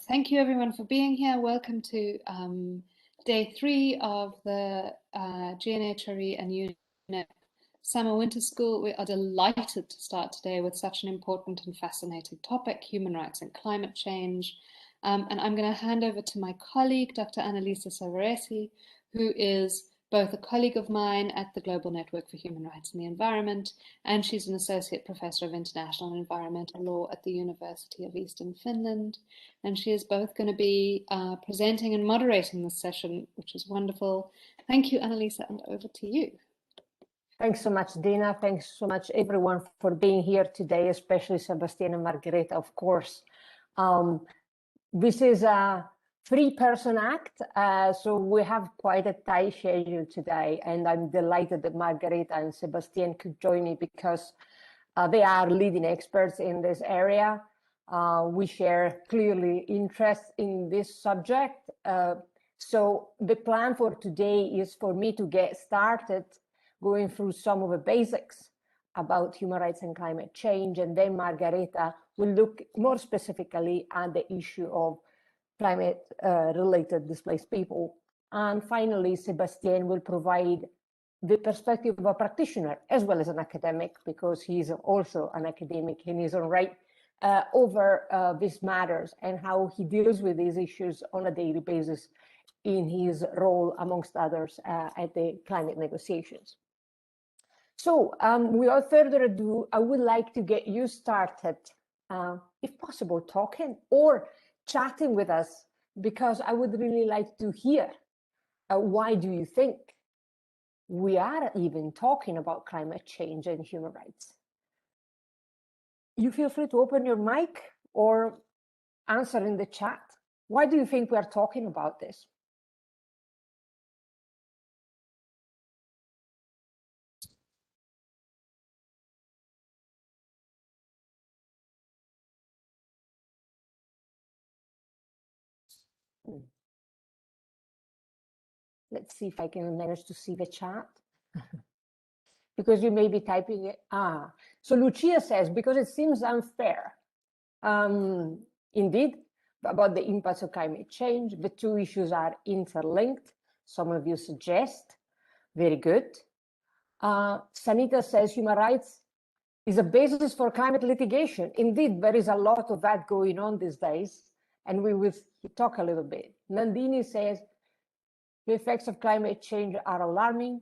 Thank you everyone for being here. Welcome to day 3 of the GNHRE and UNEP Summer Winter School. We are delighted to start today with such an important and fascinating topic, human rights and climate change. And I'm going to hand over to my colleague, Dr. Annalisa Savaresi, who is both a colleague of mine at the Global Network for Human Rights and the Environment, and she's an Associate Professor of International and Environmental Law at the University of Eastern Finland. And she is both going to be presenting and moderating this session, which is wonderful. Thank you, Annalisa, and over to you. Thanks so much, Dina. Thanks so much, everyone, for being here today, especially Sebastian and Margherita, of course. This is a 3-person act, so we have quite a tight schedule today, and I'm delighted that Margherita and Sebastian could join me because they are leading experts in this area. We share clearly interest in this subject. So the plan for today is for me to get started going through some of the basics about human rights and climate change, and then Margherita will look more specifically at the issue of climate-related displaced people. And finally, Sebastian will provide the perspective of a practitioner as well as an academic, because he's also an academic in his own right, over these matters and how he deals with these issues on a daily basis in his role, amongst others, at the climate negotiations. So without further ado, I would like to get you started, if possible, talking or chatting with us, because I would really like to hear why do you think we are even talking about climate change and human rights? You feel free to open your mic or answer in the chat. Why do you think we are talking about this? Let's see if I can manage to see the chat. Because you may be typing it. So Lucia says, because it seems unfair. Indeed, about the impacts of climate change, the two issues are interlinked. Some of you suggest, very good. Sanita says human rights is a basis for climate litigation. Indeed, there is a lot of that going on these days, and we will talk a little bit. Nandini says the effects of climate change are alarming.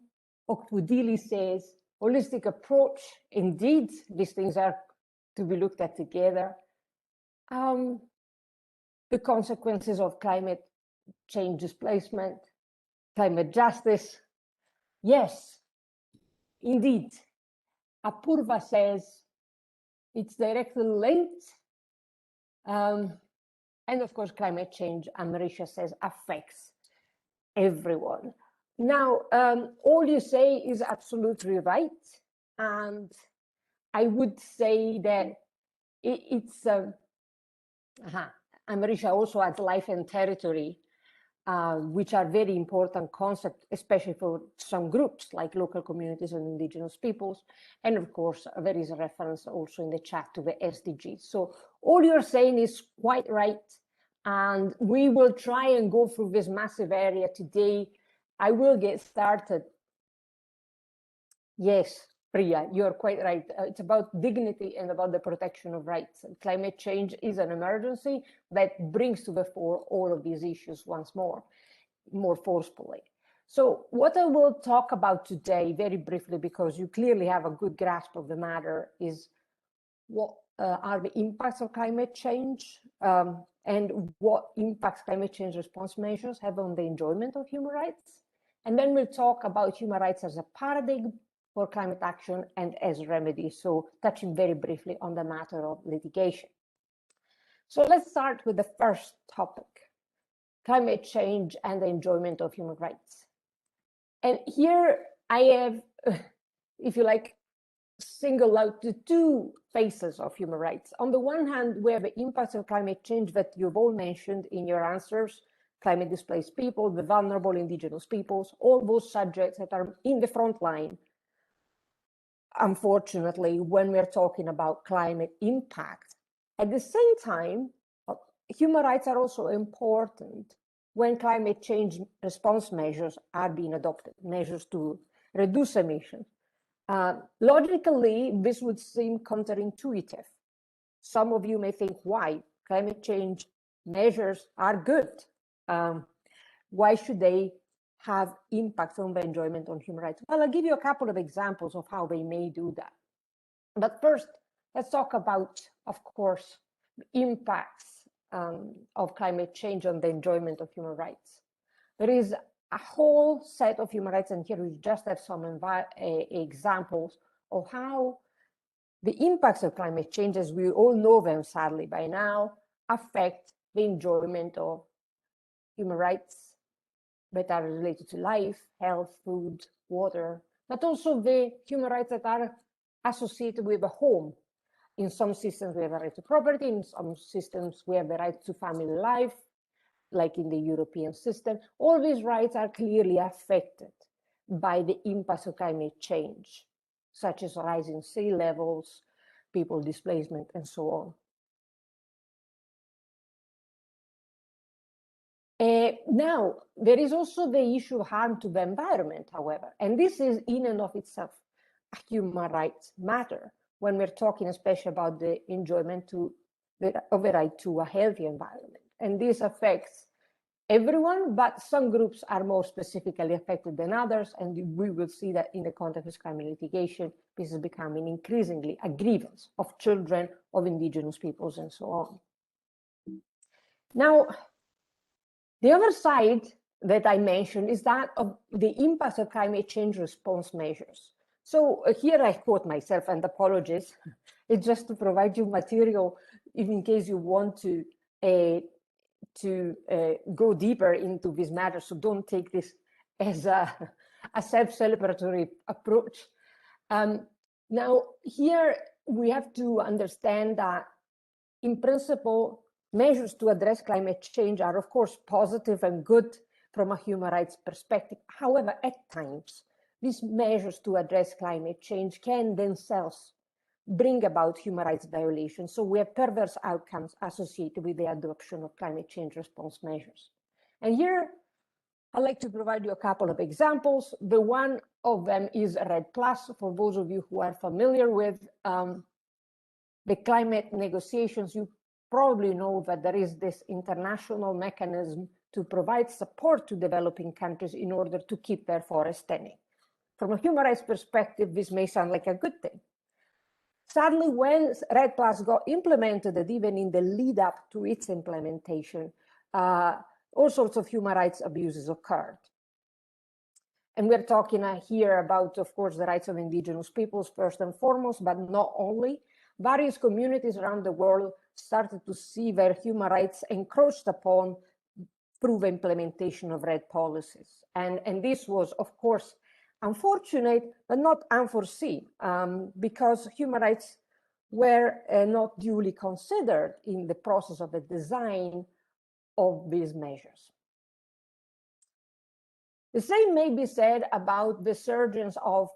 Okpudili says holistic approach. Indeed, these things are to be looked at together. The consequences of climate change displacement, climate justice. Yes, indeed. Apurva says it's directly linked. And of course, climate change, Amarisha says, affects everyone. Now, all you say is absolutely right. And I would say that it's, Amarisha also adds life and territory, which are very important concepts, especially for some groups like local communities and indigenous peoples. And of course, there is a reference also in the chat to the SDGs. So all you're saying is quite right. And we will try and go through this massive area today. I will get started. Yes, Priya, you're quite right. It's about dignity and about the protection of rights. Climate change is an emergency that brings to the fore all of these issues once more forcefully. So what I will talk about today, very briefly, because you clearly have a good grasp of the matter, is what are the impacts of climate change and what impacts climate change response measures have on the enjoyment of human rights. And then we'll talk about human rights as a paradigm for climate action and as remedies, so touching very briefly on the matter of litigation. So let's start with the first topic, climate change and the enjoyment of human rights. And here I have, if you like, single out the two faces of human rights. On the one hand, we have the impacts of climate change that you've all mentioned in your answers, climate displaced people, the vulnerable indigenous peoples, all those subjects that are in the front line. Unfortunately, when we're talking about climate impact, at the same time, human rights are also important when climate change response measures are being adopted, measures to reduce emissions. Logically, this would seem counterintuitive. Some of you may think, why? Climate change measures are good. Why should they have impact on the enjoyment on human rights? Well, I'll give you a couple of examples of how they may do that. But first, let's talk about, of course, impacts of climate change on the enjoyment of human rights. There is a whole set of human rights, and here we just have some examples of how the impacts of climate change, as we all know them sadly by now, affect the enjoyment of human rights that are related to life, health, food, water, but also the human rights that are associated with a home. In some systems, we have a right to property. In some systems, we have the right to family life, like in the European system. All these rights are clearly affected by the impacts of climate change, such as rising sea levels, people displacement, and so on. Now, there is also the issue of harm to the environment, however, and this is in and of itself a human rights matter when we're talking especially about the enjoyment of the right to a healthy environment. And this affects everyone, but some groups are more specifically affected than others, and we will see that in the context of climate litigation, this is becoming increasingly a grievance of children, of indigenous peoples, and so on. Now, the other side that I mentioned is that of the impact of climate change response measures. So here I quote myself, and apologies, it's just to provide you material in case you want to go deeper into this matter. So don't take this as a self-celebratory approach. Now, here we have to understand that, in principle, measures to address climate change are, of course, positive and good from a human rights perspective. However, at times, these measures to address climate change can themselves bring about human rights violations. So we have perverse outcomes associated with the adoption of climate change response measures. And here, I'd like to provide you a couple of examples. The one of them is REDD+. For those of you who are familiar with the climate negotiations, you probably know that there is this international mechanism to provide support to developing countries in order to keep their forests standing. From a human rights perspective, this may sound like a good thing. Sadly, when REDD+ got implemented, and even in the lead up to its implementation, all sorts of human rights abuses occurred. And we're talking here about, of course, the rights of indigenous peoples first and foremost, but not only. Various communities around the world started to see their human rights encroached upon through the implementation of REDD policies. And this was, of course, unfortunate, but not unforeseen, because human rights were not duly considered in the process of the design of these measures. The same may be said about the surgence of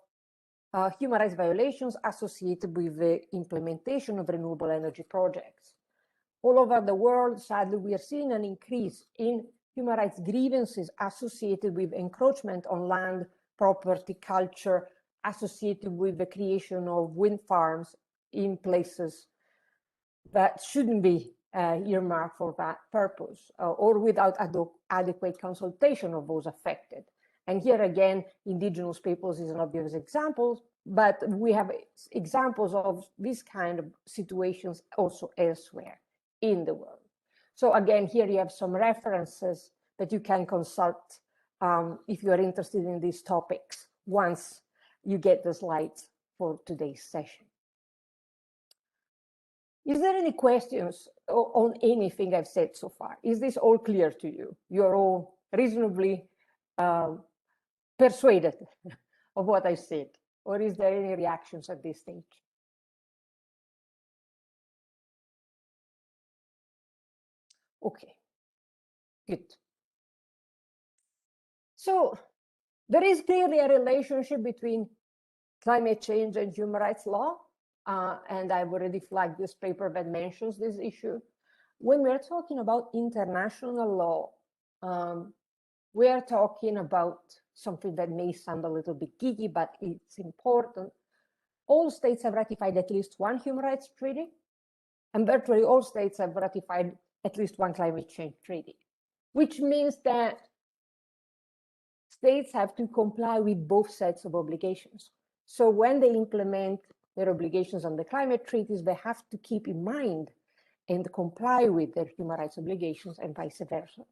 human rights violations associated with the implementation of renewable energy projects. All over the world, sadly, we are seeing an increase in human rights grievances associated with encroachment on land, property, culture, associated with the creation of wind farms in places that shouldn't be earmarked for that purpose, or without adequate consultation of those affected. And here again, indigenous peoples is an obvious example, but we have examples of this kind of situations also elsewhere in the world. So again, here you have some references that you can consult if you are interested in these topics once you get the slides for today's session. Is there any questions on anything I've said so far? Is this all clear to you? You're all reasonably persuaded of what I said? Or is there any reactions at this stage? Okay, good. So there is clearly a relationship between climate change and human rights law. And I've already flagged this paper that mentions this issue. when we're talking about international law, we are talking about something that may sound a little bit geeky, but it's important. All states have ratified at least one human rights treaty, and virtually all states have ratified at least one climate change treaty, which means that states have to comply with both sets of obligations. So when they implement their obligations on the climate treaties, they have to keep in mind and comply with their human rights obligations and vice versa.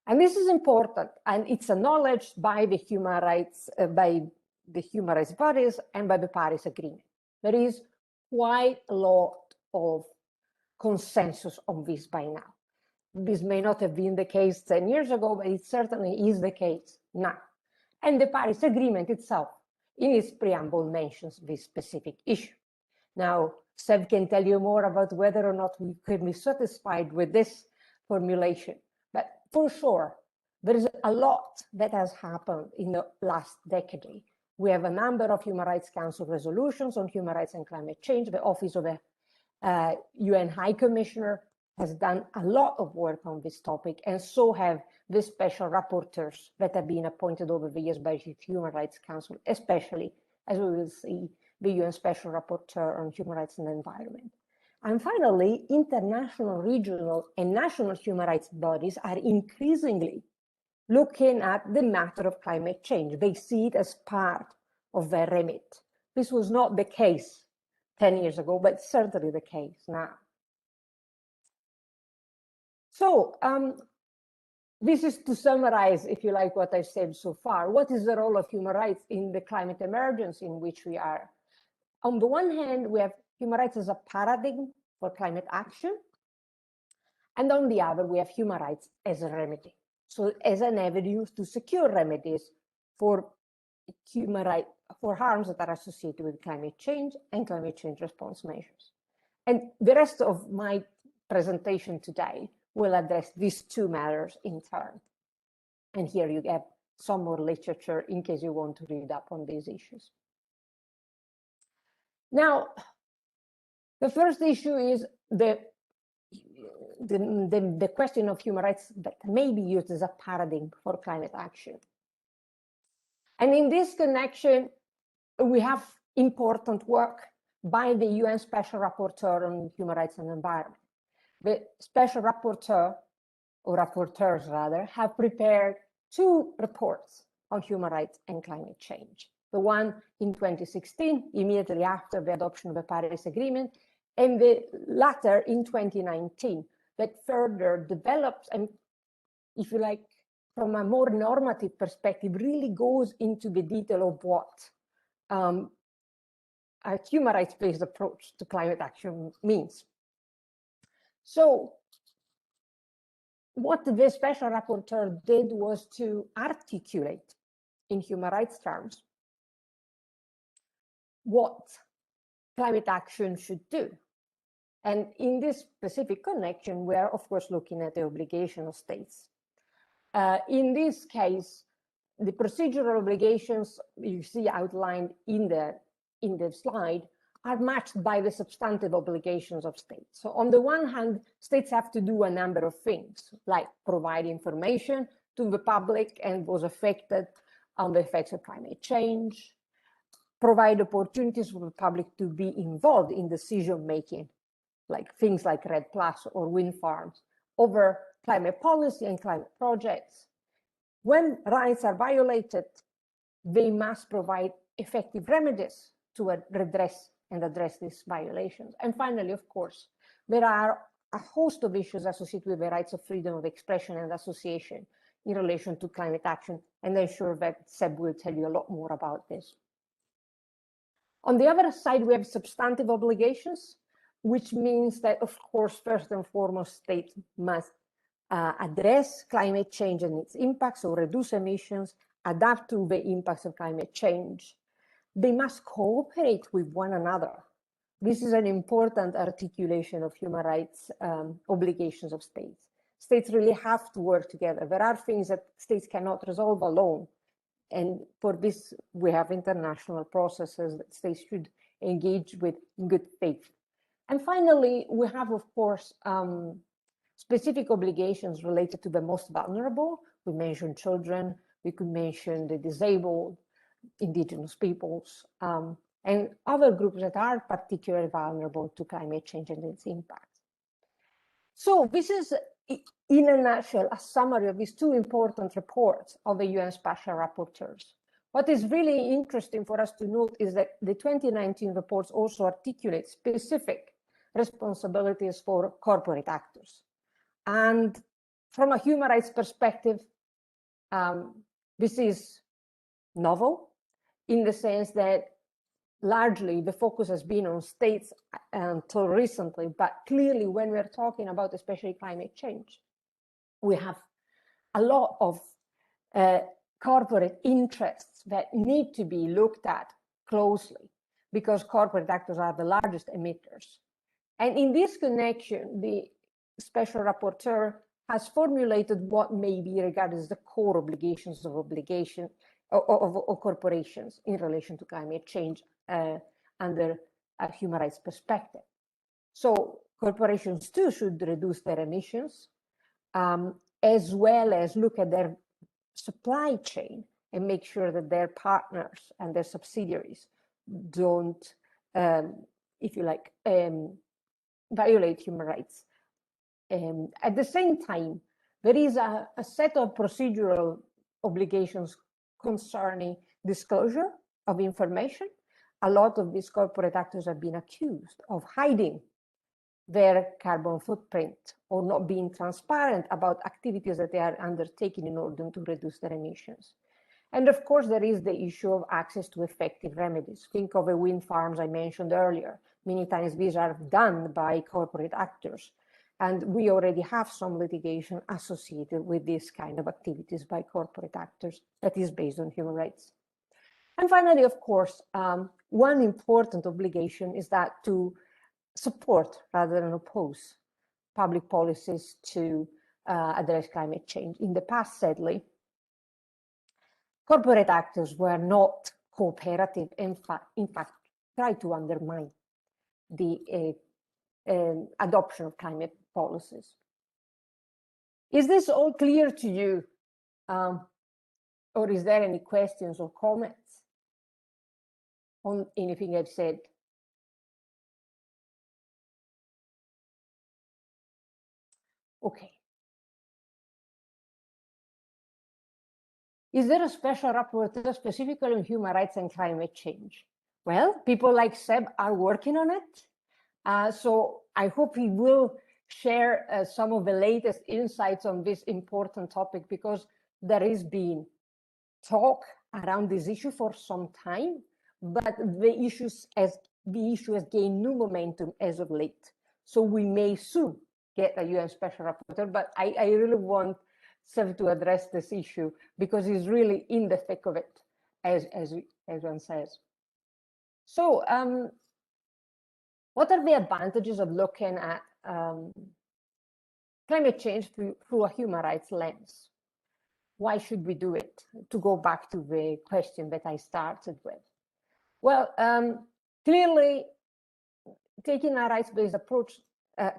And this is important, and it's acknowledged by the human rights bodies and by the Paris Agreement. There is quite a lot of consensus on this by now. This may not have been the case 10 years ago, but it certainly is the case now. And the Paris Agreement itself, in its preamble, mentions this specific issue. Now, Seb can tell you more about whether or not we can be satisfied with this formulation. But for sure, there is a lot that has happened in the last decade. We have a number of Human Rights Council resolutions on human rights and climate change. The Office of the UN High Commissioner has done a lot of work on this topic, and so have the special rapporteurs that have been appointed over the years by the Human Rights Council, especially, as we will see, the UN Special Rapporteur on Human Rights and the Environment. And finally, international, regional, and national human rights bodies are increasingly looking at the matter of climate change. They see it as part of their remit. This was not the case 10 years ago, but certainly the case now. So this is to summarize, if you like, what I've said so far. What is the role of human rights in the climate emergency in which we are? On the one hand, we have human rights as a paradigm for climate action. And on the other, we have human rights as a remedy. So as an avenue to secure remedies for human rights, for harms that are associated with climate change and climate change response measures. And the rest of my presentation today will address these two matters in turn. And here you have some more literature in case you want to read up on these issues. Now, the first issue is the question of human rights that may be used as a paradigm for climate action. And in this connection, we have important work by the UN Special Rapporteur on Human Rights and Environment. The Special Rapporteur, or rapporteurs rather, have prepared two reports on human rights and climate change. The one in 2016, immediately after the adoption of the Paris Agreement, and the latter in 2019, that further develops and, if you like, from a more normative perspective, really goes into the detail of what a human rights-based approach to climate action means. So what the Special Rapporteur did was to articulate in human rights terms what climate action should do. And in this specific connection, we are, of course, looking at the obligation of states. In this case, the procedural obligations you see outlined in the slide are matched by the substantive obligations of states. So on the one hand, states have to do a number of things, like provide information to the public and those affected on the effects of climate change, provide opportunities for the public to be involved in decision-making, like things like REDD+ or wind farms, over climate policy and climate projects. When rights are violated, they must provide effective remedies to redress and address these violations. And finally, of course, there are a host of issues associated with the rights of freedom of expression and association in relation to climate action, and I'm sure that Seb will tell you a lot more about this. On the other side, we have substantive obligations, which means that, of course, first and foremost, states must address climate change and its impacts, or reduce emissions, adapt to the impacts of climate change. They must cooperate with one another. This is an important articulation of human rights obligations of states. States really have to work together. There are things that states cannot resolve alone. And for this, we have international processes that states should engage with in good faith. And finally, we have, of course, specific obligations related to the most vulnerable. We mentioned children, we could mention the disabled, indigenous peoples, and other groups that are particularly vulnerable to climate change and its impacts. So this is, in a nutshell, a summary of these two important reports of the UN Special Rapporteurs. What is really interesting for us to note is that the 2019 reports also articulate specific responsibilities for corporate actors. And from a human rights perspective, this is novel in the sense that largely the focus has been on states until recently, but clearly when we're talking about especially climate change, we have a lot of corporate interests that need to be looked at closely because corporate actors are the largest emitters. And in this connection, the Special Rapporteur has formulated what may be regarded as the core obligations of corporations in relation to climate change under a human rights perspective. So corporations too should reduce their emissions, as well as look at their supply chain and make sure that their partners and their subsidiaries don't, if you like, violate human rights. At the same time, there is a set of procedural obligations concerning disclosure of information. A lot of these corporate actors have been accused of hiding their carbon footprint or not being transparent about activities that they are undertaking in order to reduce their emissions. And of course, there is the issue of access to effective remedies. Think of the wind farms I mentioned earlier. Many times these are done by corporate actors. And we already have some litigation associated with this kind of activities by corporate actors that is based on human rights. And finally, of course, one important obligation is that to support rather than oppose public policies to address climate change. In the past, sadly, corporate actors were not cooperative, in fact, tried to undermine the adoption of climate policies. Is this all clear to you? Or is there any questions or comments on anything I've said? Okay. Is there a special rapporteur specifically on human rights and climate change? Well, people like Seb are working on it. So I hope he will share some of the latest insights on this important topic, because there has been talk around this issue for some time, but the issue has gained new momentum as of late. So we may soon get a UN Special Rapporteur, but I really want Seb to address this issue because he's really in the thick of it, as one says. So what are the advantages of looking at climate change through a human rights lens? Why should we do it? To go back to the question that I started with. Well, clearly, taking a rights-based approach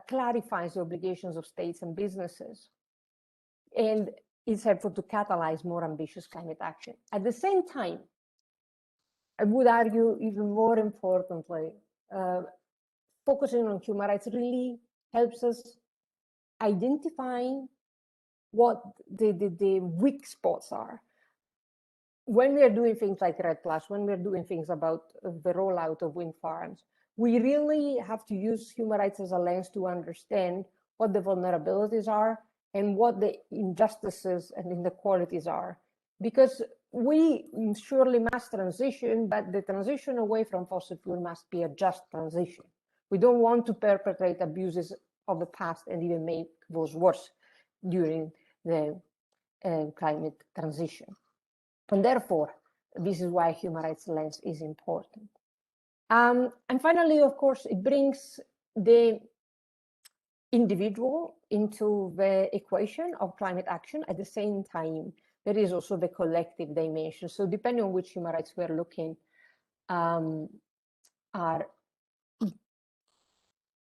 clarifies the obligations of states and businesses, and is helpful to catalyze more ambitious climate action. At the same time, I would argue even more importantly, focusing on human rights really helps us identifying what the weak spots are. When we are doing things like REDD+, when we're doing things about the rollout of wind farms, we really have to use human rights as a lens to understand what the vulnerabilities are and what the injustices and inequalities are. Because we surely must transition, but the transition away from fossil fuel must be a just transition. We don't want to perpetrate abuses of the past and even make those worse during the climate transition. And therefore, this is why human rights lens is important. And finally, of course, it brings the individual into the equation of climate action. At the same time, there is also the collective dimension. So depending on which human rights we're looking, are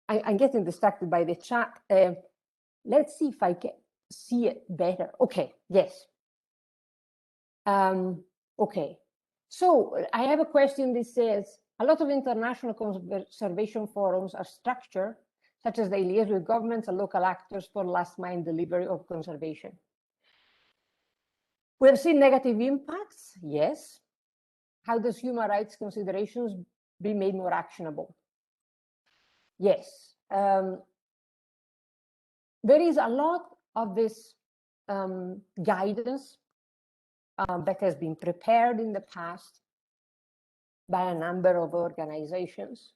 I'm getting distracted by the chat. Let's see if I can see it better. Okay, yes. Okay, so I have a question that says, a lot of international conservation forums are structured, such as they liaise with governments and local actors for last mile delivery of conservation. We have seen negative impacts, yes. How does human rights considerations be made more actionable? Yes. There is a lot of this guidance that has been prepared in the past by a number of organizations.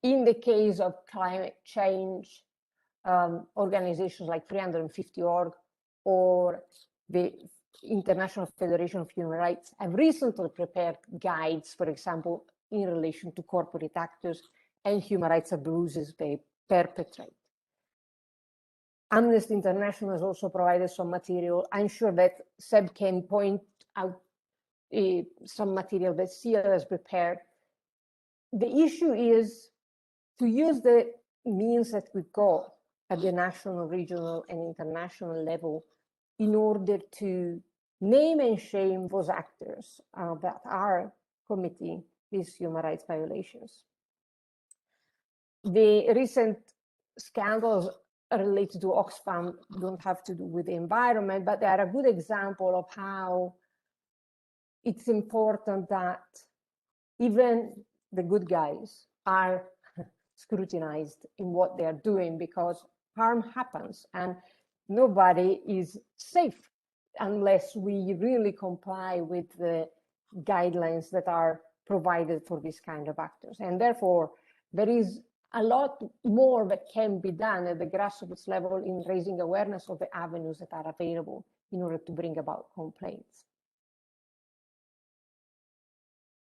In the case of climate change, organizations like 350.org or the International Federation of Human Rights have recently prepared guides, for example, in relation to corporate actors and human rights abuses they perpetrate. Amnesty International has also provided some material. I'm sure that Seb can point out some material that CIL has prepared. The issue is to use the means that we got at the national, regional, and international level in order to name and shame those actors that are committing these human rights violations. The recent scandals related to Oxfam don't have to do with the environment, but they are a good example of how it's important that even the good guys are scrutinized in what they are doing, because harm happens and nobody is safe unless we really comply with the guidelines that are provided for this kind of actors. And therefore, there is a lot more that can be done at the grassroots level in raising awareness of the avenues that are available in order to bring about complaints.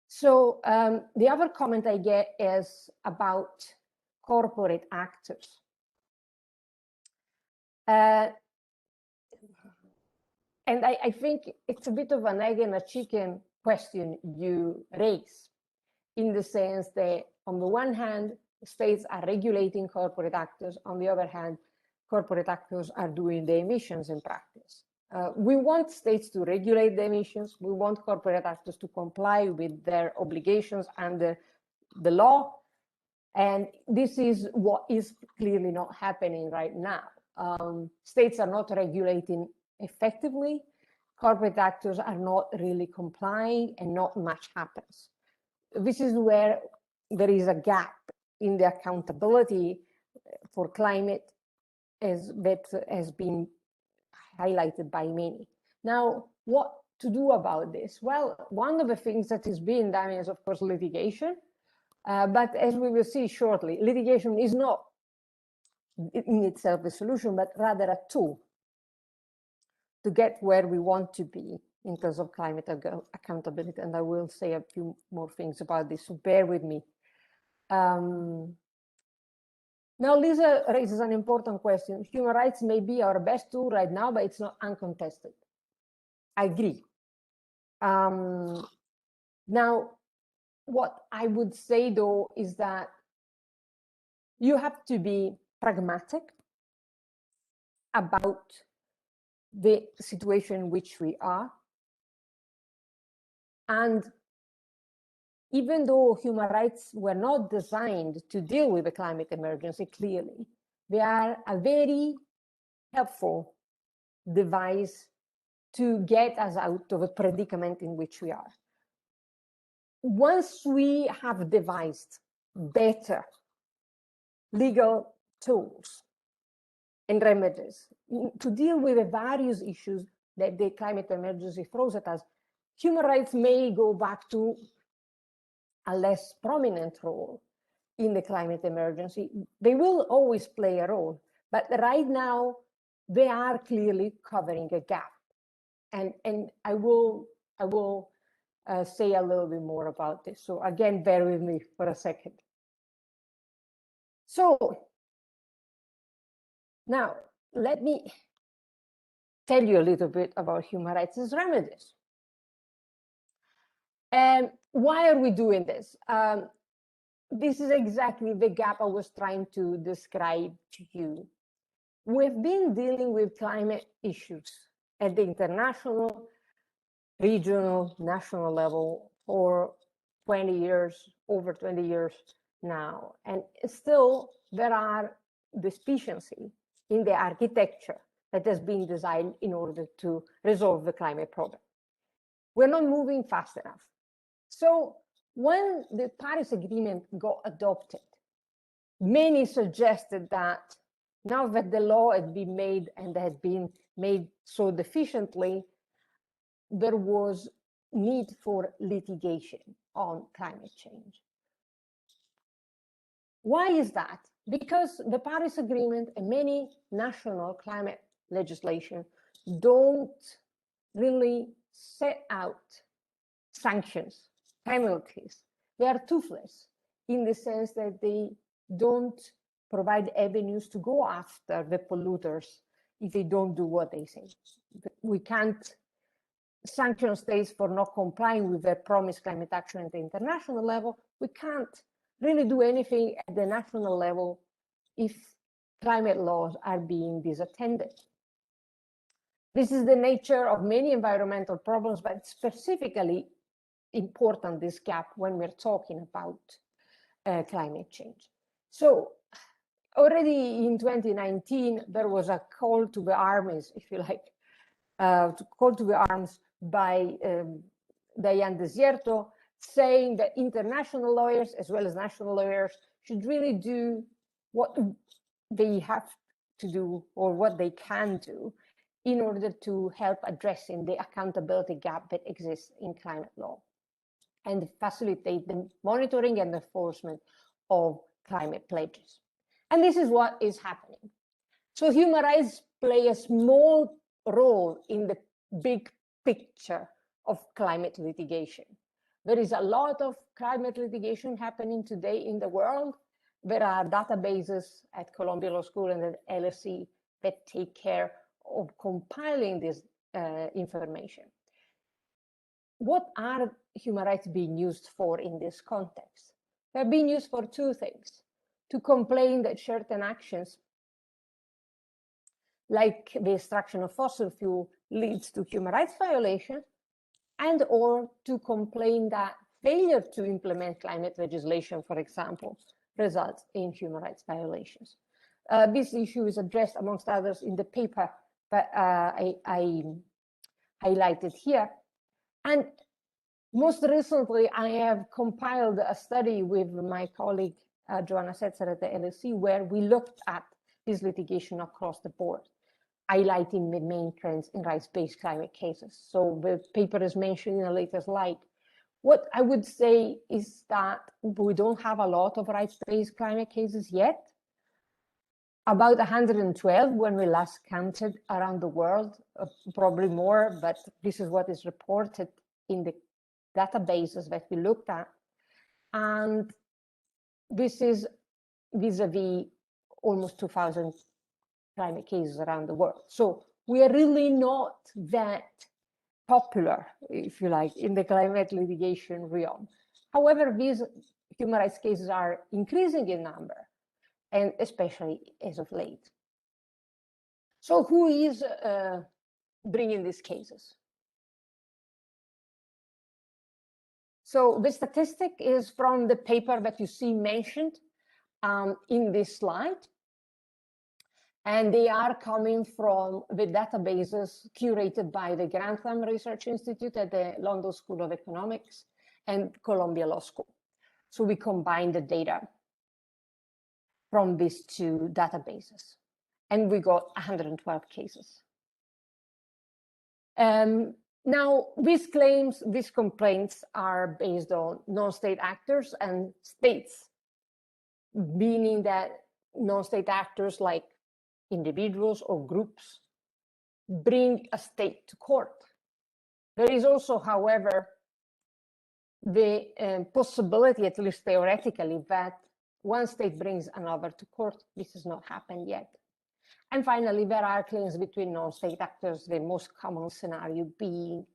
So the other comment I get is about corporate actors. And I think it's a bit of an egg and a chicken question you raise, in the sense that on the one hand, states are regulating corporate actors. On the other hand, corporate actors are doing the emissions in practice. We want states to regulate the emissions. We want corporate actors to comply with their obligations under the law. And this is what is clearly not happening right now. States are not regulating effectively. Corporate actors are not really complying, and not much happens. This is where there is a gap in the accountability for climate, that has been highlighted by many. Now, what to do about this? Well, one of the things that is being done is, of course, litigation. But as we will see shortly, litigation is not in itself a solution, but rather a tool to get where we want to be in terms of climate accountability. And I will say a few more things about this, so bear with me. Now, Lisa raises an important question. Human rights may be our best tool right now, but it's not uncontested. I agree. Now, what I would say, though, is that you have to be pragmatic about the situation in which we are. And even though human rights were not designed to deal with the climate emergency, clearly, they are a very helpful device to get us out of a predicament in which we are. Once we have devised better legal tools and remedies to deal with the various issues that the climate emergency throws at us, human rights may go back to a less prominent role in the climate emergency. They will always play a role, but right now they are clearly covering a gap. And I will say a little bit more about this. So again, bear with me for a second. So now let me tell you a little bit about human rights as remedies. And why are we doing this? this is exactly the gap I was trying to describe to you. We've been dealing with climate issues at the international, regional, national level for 20 years, over 20 years now. And still there are deficiencies in the architecture that has been designed in order to resolve the climate problem. We're not moving fast enough. So when the Paris Agreement got adopted, many suggested that now that the law had been made and had been made so deficiently, there was need for litigation on climate change. Why is that? Because the Paris Agreement and many national climate legislation don't really set out sanctions, penalties. They are toothless in the sense that they don't provide avenues to go after the polluters if they don't do what they say. We can't sanction states for not complying with their promised climate action at the international level. We can't really do anything at the national level if climate laws are being disattended. This is the nature of many environmental problems, but specifically important, this gap, when we're talking about climate change. So already in 2019, there was a call to the armies, if you like, to call to the arms by Diane Desierto, saying that international lawyers as well as national lawyers should really do what they have to do or what they can do in order to help addressing the accountability gap that exists in climate law and facilitate the monitoring and enforcement of climate pledges. And this is what is happening. So human rights play a small role in the big picture of climate litigation. There is a lot of climate litigation happening today in the world. There are databases at Columbia Law School and at LSE that take care of compiling this information. What are human rights being used for in this context? They're being used for two things: to complain that certain actions, like the extraction of fossil fuel, leads to human rights violations, and or to complain that failure to implement climate legislation, for example, results in human rights violations. This issue is addressed, amongst others, in the paper that I highlighted here. And most recently, I have compiled a study with my colleague, Joanna Setzer at the LSE, where we looked at this litigation across the board, highlighting the main trends in rights-based climate cases. So the paper is mentioned in a later slide. What I would say is that we don't have a lot of rights-based climate cases yet. About 112 when we last counted around the world, probably more, but this is what is reported in the databases that we looked at. And this is vis-a-vis almost 2,000 climate cases around the world. So we are really not that popular, if you like, in the climate litigation realm. However, these human rights cases are increasing in number, and especially as of late. So who is bringing these cases? So the statistic is from the paper that you see mentioned in this slide. And they are coming from the databases curated by the Grantham Research Institute at the London School of Economics and Columbia Law School. So we combine the data from these two databases, and we got 112 cases. Now, these claims, these complaints are based on non-state actors and states, meaning that non-state actors like individuals or groups bring a state to court. There is also, however, the possibility, at least theoretically, that one state brings another to court. This has not happened yet. And finally, there are claims between non-state actors, the most common scenario being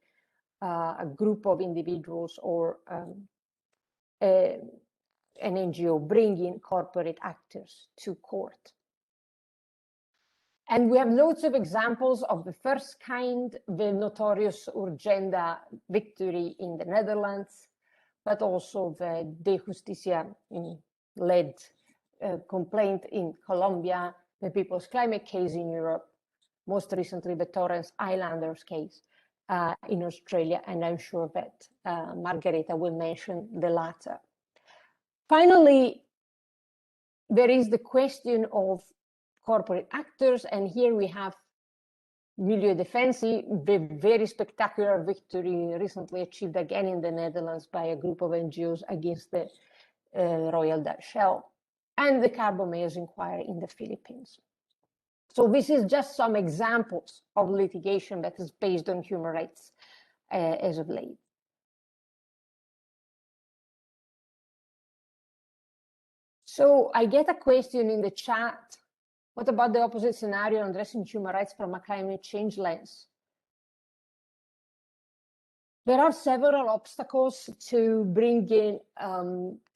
a group of individuals or an NGO bringing corporate actors to court. And we have loads of examples of the first kind, the notorious Urgenda victory in the Netherlands, but also the De Justicia-led complaint in Colombia, the People's Climate case in Europe, most recently the Torrens Islanders case in Australia, and I'm sure that Margareta will mention the latter. Finally, there is the question of corporate actors, and here we have Milieu Defensie, the very spectacular victory recently achieved again in the Netherlands by a group of NGOs against the Royal Dutch Shell, and the Carbon Mayors inquiry in the Philippines. So this is just some examples of litigation that is based on human rights as of late. So I get a question in the chat. What about the opposite scenario, addressing human rights from a climate change lens? There are several obstacles to bring in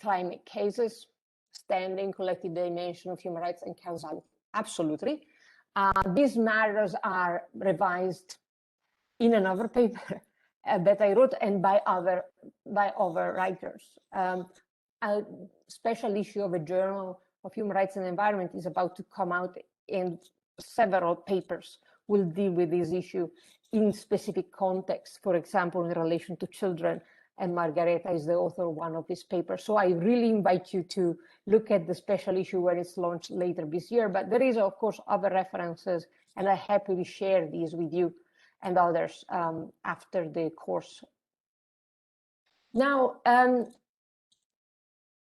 climate cases, standing, collective dimension of human rights, and causality. Absolutely. These matters are revised in another paper that I wrote and by other writers. A special issue of a Journal of Human Rights and Environment is about to come out, and several papers will deal with this issue in specific contexts, for example, in relation to children, and Margareta is the author of one of these papers. So I really invite you to look at the special issue when it's launched later this year, but there is, of course, other references, and I happily share these with you and others after the course. Now,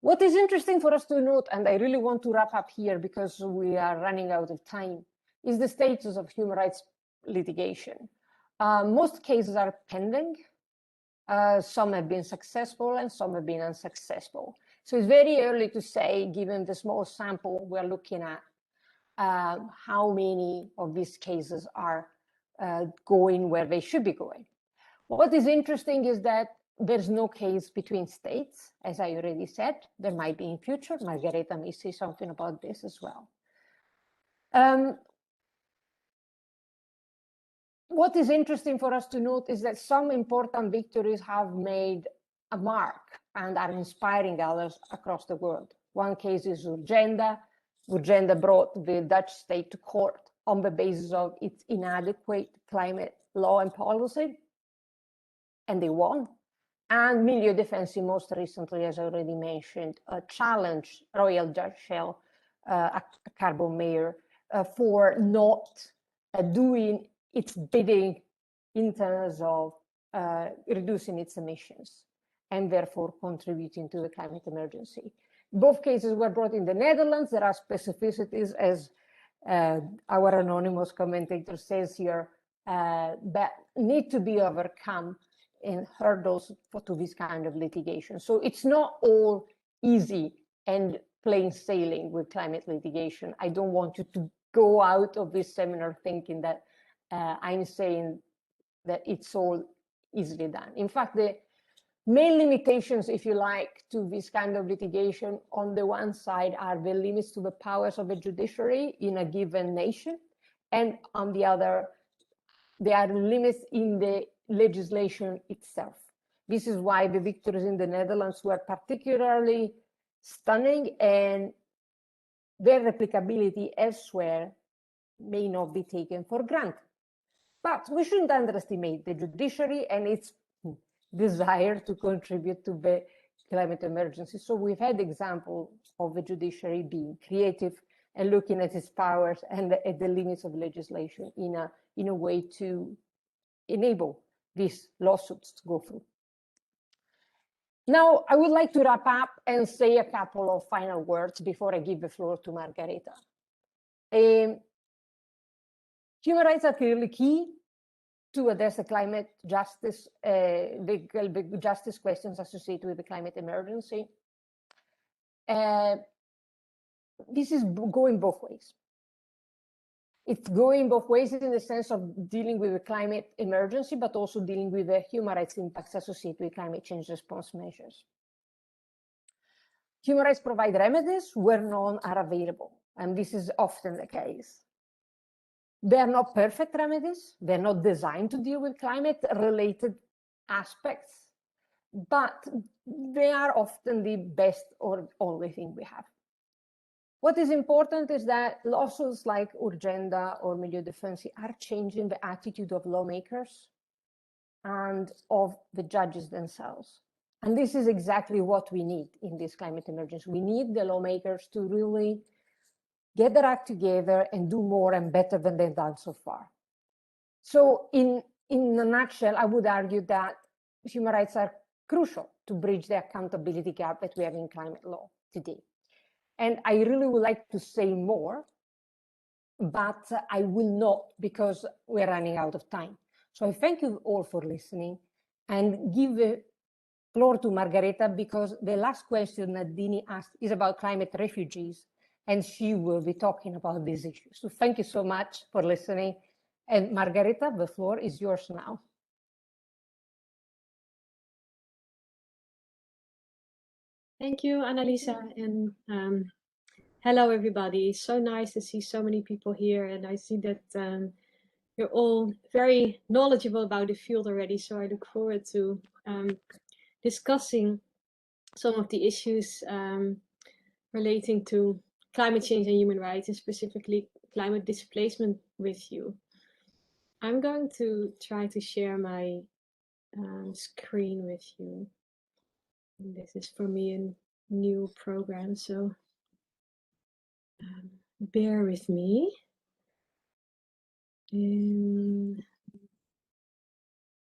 what is interesting for us to note, and I really want to wrap up here because we are running out of time, is the status of human rights litigation. Most cases are pending. Some have been successful and some have been unsuccessful. So it's very early to say, given the small sample we're looking at, how many of these cases are going where they should be going. What is interesting is that there's no case between states, as I already said. There might be in future. Margareta may say something about this as well. What is interesting for us to note is that some important victories have made a mark and are inspiring others across the world. One case is Urgenda. Urgenda brought the Dutch state to court on the basis of its inadequate climate law and policy, and they won. And Milieu Defensie, most recently, as I already mentioned, challenged Royal Dutch Shell, a carbon mayor, for not doing its bidding in terms of reducing its emissions and therefore contributing to the climate emergency. Both cases were brought in the Netherlands. There are specificities, as our anonymous commentator says here, that need to be overcome and hurdles to this kind of litigation. So it's not all easy and plain sailing with climate litigation. I don't want you to go out of this seminar thinking that I'm saying that it's all easily done. In fact, the main limitations, if you like, to this kind of litigation, on the one side are the limits to the powers of the judiciary in a given nation, and on the other, there are limits in the legislation itself. This is why the victories in the Netherlands were particularly stunning, and their replicability elsewhere may not be taken for granted. But we shouldn't underestimate the judiciary and its desire to contribute to the climate emergency. So we've had examples of the judiciary being creative and looking at its powers and at the limits of legislation in a way to enable these lawsuits to go through. Now, I would like to wrap up and say a couple of final words before I give the floor to Margareta. Human rights are clearly key to address the climate justice, the justice questions associated with the climate emergency. This is going both ways. It's going both ways in the sense of dealing with the climate emergency, but also dealing with the human rights impacts associated with climate change response measures. human rights provide remedies where none are available, and this is often the case. They are not perfect remedies. They're not designed to deal with climate-related aspects, but they are often the best or only thing we have. What is important is that lawsuits like Urgenda or Milieu Defensi are changing the attitude of lawmakers and of the judges themselves. And this is exactly what we need in this climate emergency. We need the lawmakers to really get their act together and do more and better than they've done so far. So in a nutshell, I would argue that human rights are crucial to bridge the accountability gap that we have in climate law today. And I really would like to say more, but I will not because we're running out of time. So I thank you all for listening and give the floor to Margareta because the last question that Dini asked is about climate refugees, and she will be talking about these issues. So thank you so much for listening. And Margareta, the floor is yours now. Thank you, Annalisa, and hello, everybody. So nice to see so many people here, and I see that you're all very knowledgeable about the field already, so I look forward to discussing some of the issues relating to climate change and human rights, and specifically climate displacement with you. I'm going to try to share my screen with you. And this is for me a new program, so bear with me.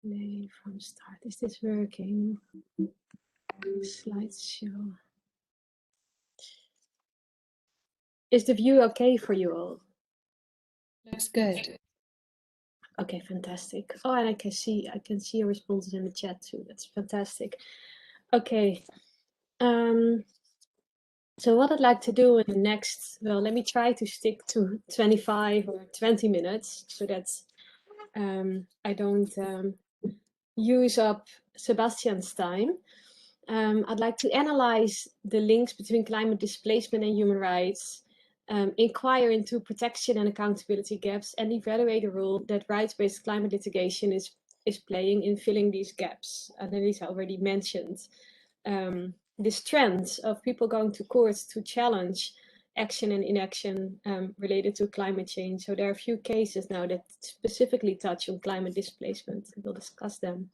Play from start. Is this working? Slideshow. Is the view okay for you all? Looks good. Okay, fantastic. Oh, and I can see your responses in the chat too. That's fantastic. Okay. So what I'd like to do in the next, well, let me try to stick to 25 or 20 minutes so that I don't use up Sebastian's time. I'd like to analyze the links between climate displacement and human rights, inquire into protection and accountability gaps, and evaluate the role that rights-based climate litigation is playing in filling these gaps. Annalisa already mentioned this trend of people going to courts to challenge action and inaction related to climate change. So there are a few cases now that specifically touch on climate displacement. We'll discuss them.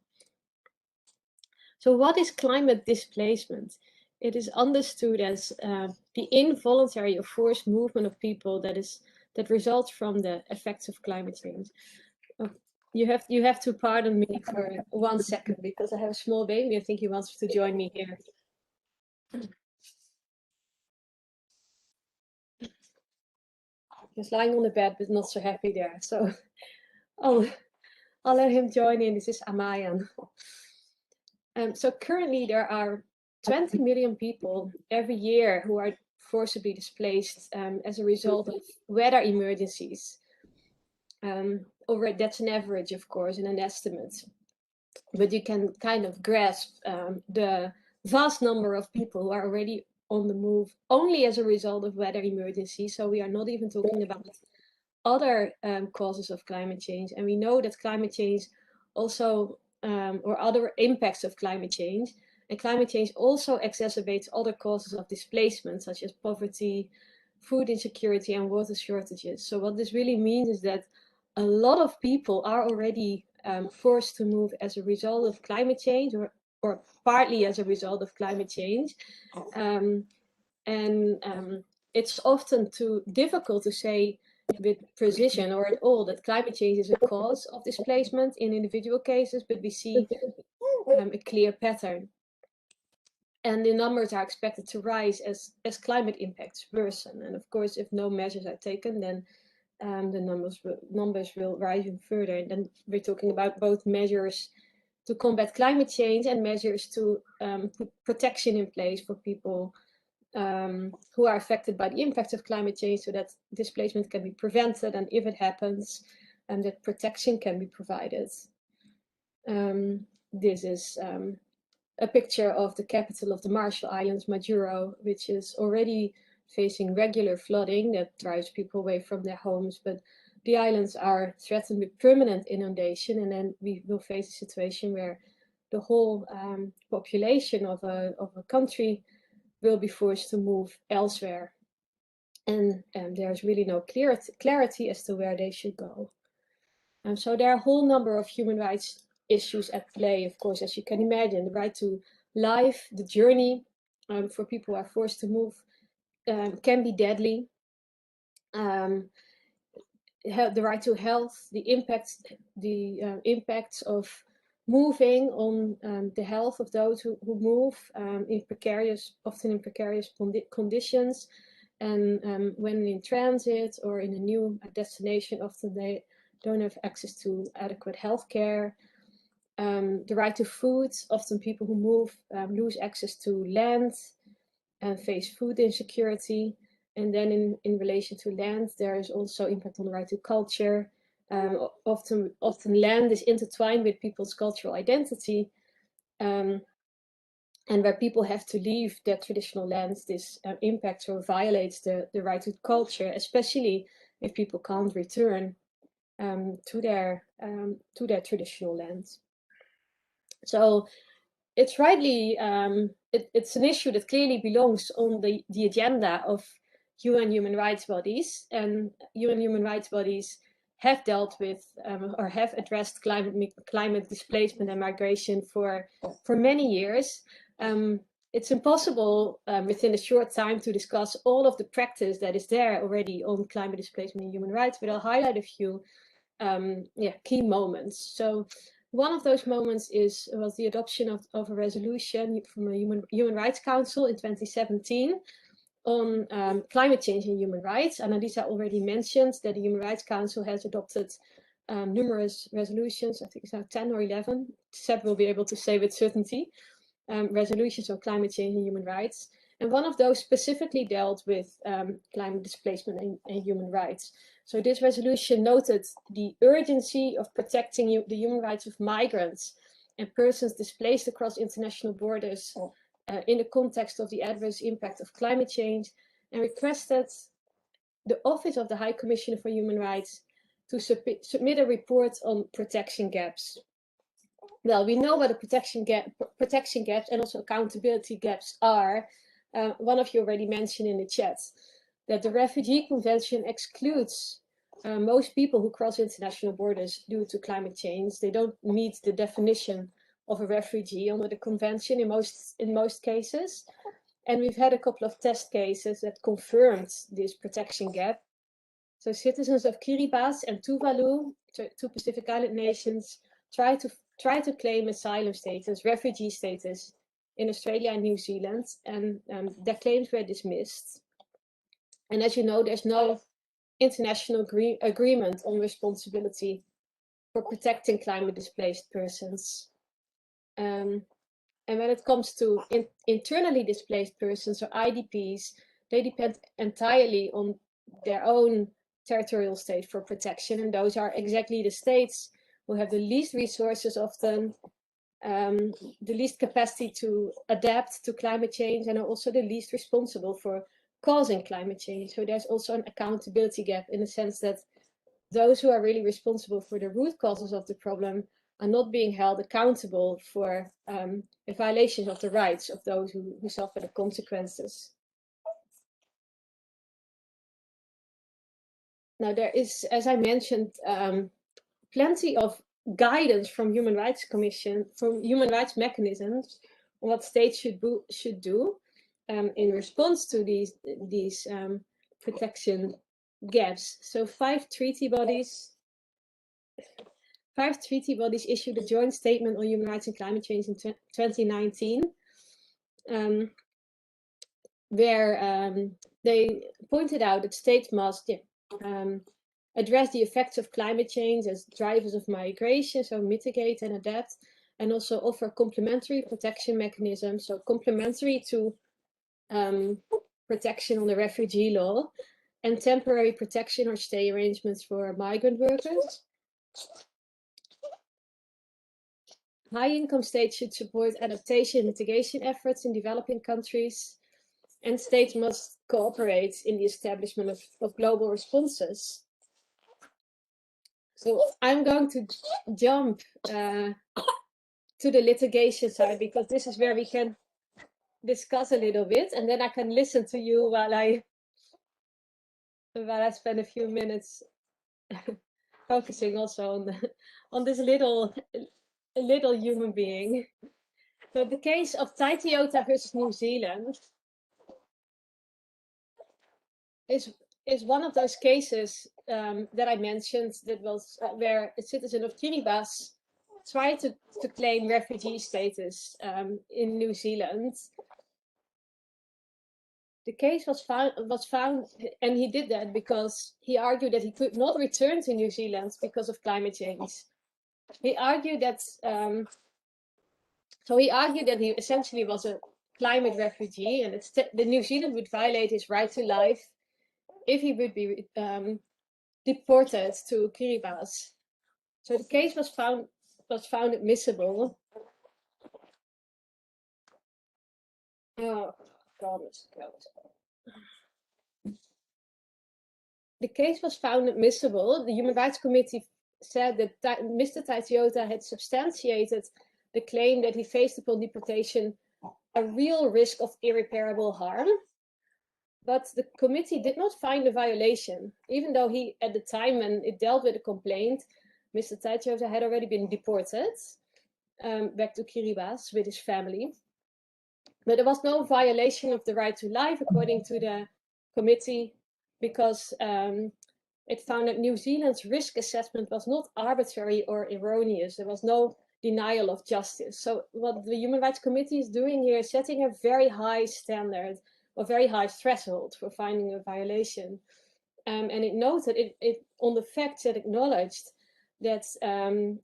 So what is climate displacement? It is understood as the involuntary or forced movement of people that results from the effects of climate change. You have to pardon me for 1 second because I have a small baby. I think he wants to join me here. He's lying on the bed, but not so happy there. So I'll let him join in. This is Amayan. So currently there are 20 million people every year who are forcibly displaced as a result of weather emergencies. That's an average, of course, and an estimate. But you can kind of grasp the vast number of people who are already on the move only as a result of weather emergencies. So we are not even talking about other causes of climate change. And we know that climate change also, or other impacts of climate change, and climate change also exacerbates other causes of displacement, such as poverty, food insecurity, and water shortages. So what this really means is that a lot of people are already forced to move as a result of climate change, or partly as a result of climate change. It's often too difficult to say with precision or at all that climate change is a cause of displacement in individual cases, but we see a clear pattern. And the numbers are expected to rise as climate impacts worsen. And of course, if no measures are taken, then the numbers will rise even further. And then we're talking about both measures to combat climate change and measures to put protection in place for people who are affected by the impact of climate change, so that displacement can be prevented, and if it happens, and that protection can be provided. This is a picture of the capital of the Marshall Islands, Majuro, which is already facing regular flooding that drives people away from their homes, but the islands are threatened with permanent inundation, and then we will face a situation where the whole population of a country will be forced to move elsewhere. And there's really no clarity as to where they should go. And so there are a whole number of human rights issues at play, of course, as you can imagine. The right to life, the journey for people who are forced to move can be deadly. The right to health, the impacts of moving on the health of those who move often in precarious conditions, and when in transit or in a new destination, often they don't have access to adequate health care. The right to food, often people who move lose access to land and face food insecurity. And then in relation to land, there is also impact on the right to culture. Often land is intertwined with people's cultural identity. And where people have to leave their traditional lands, this impacts or violates the right to culture, especially if people can't return to their traditional lands. So it's rightly, it's an issue that clearly belongs on the agenda of UN human rights bodies, and UN human rights bodies have dealt with or have addressed climate displacement and migration for many years. It's impossible within a short time to discuss all of the practice that is there already on climate displacement and human rights, but I'll highlight a few key moments. So one of those moments was the adoption of a resolution from a Human Rights Council in 2017 on climate change and human rights. Annalisa already mentioned that the Human Rights Council has adopted numerous resolutions. I think it's now 10 or 11. Seb will be able to say with certainty. Resolutions on climate change and human rights. And one of those specifically dealt with climate displacement and human rights. So this resolution noted the urgency of protecting the human rights of migrants and persons displaced across international borders in the context of the adverse impact of climate change, and requested the Office of the High Commissioner for Human Rights to submit a report on protection gaps. Well, we know what the protection gaps and also accountability gaps are. One of you already mentioned in the chat that the Refugee Convention excludes most people who cross international borders due to climate change. They don't meet the definition of a refugee under the convention in most cases. And we've had a couple of test cases that confirmed this protection gap. So citizens of Kiribati and Tuvalu, two Pacific Island nations, try to claim asylum status, refugee status in Australia and New Zealand, and their claims were dismissed. And as you know, there's no international agreement on responsibility for protecting climate displaced persons. And when it comes to internally displaced persons or IDPs, they depend entirely on their own territorial state for protection, and those are exactly the states who have the least resources often, the least capacity to adapt to climate change, and are also the least responsible for causing climate change. So there's also an accountability gap in the sense that those who are really responsible for the root causes of the problem are not being held accountable for the violations of the rights of those who suffer the consequences. Now there is, as I mentioned, plenty of guidance from Human Rights Commission, from human rights mechanisms on what states should do in response to these protection gaps. So five treaty bodies issued a joint statement on human rights and climate change in 2019, where they pointed out that states must address the effects of climate change as drivers of migration, so mitigate and adapt, and also offer complementary protection mechanisms, so complementary to protection on the refugee law, and temporary protection or stay arrangements for migrant workers. high-income states should support adaptation and mitigation efforts in developing countries, and states must cooperate in the establishment of global responses. So I'm going to jump to the litigation side, because this is where we can discuss a little bit, and then I can listen to you while I spend a few minutes focusing also on this little human being. So the case of Taita versus New Zealand is one of those cases that I mentioned, that was where a citizen of Kiribati tried to claim refugee status in New Zealand. The case was found, and he did that because he argued that he could not return to New Zealand because of climate change. He argued that he essentially was a climate refugee, and the New Zealand would violate his right to life if he would be deported to Kiribati. So the case was found admissible. Oh, God. The case was found admissible. The Human Rights Committee said that Mr. Taita had substantiated the claim that he faced upon deportation a real risk of irreparable harm. But the committee did not find a violation, even though he, at the time when it dealt with the complaint, Mr. Taita had already been deported back to Kiribati with his family. But there was no violation of the right to life, according to the committee, because it found that New Zealand's risk assessment was not arbitrary or erroneous. There was no denial of justice. So what the Human Rights Committee is doing here is setting a very high standard, or very high threshold for finding a violation. And it noted, it on the facts that acknowledged that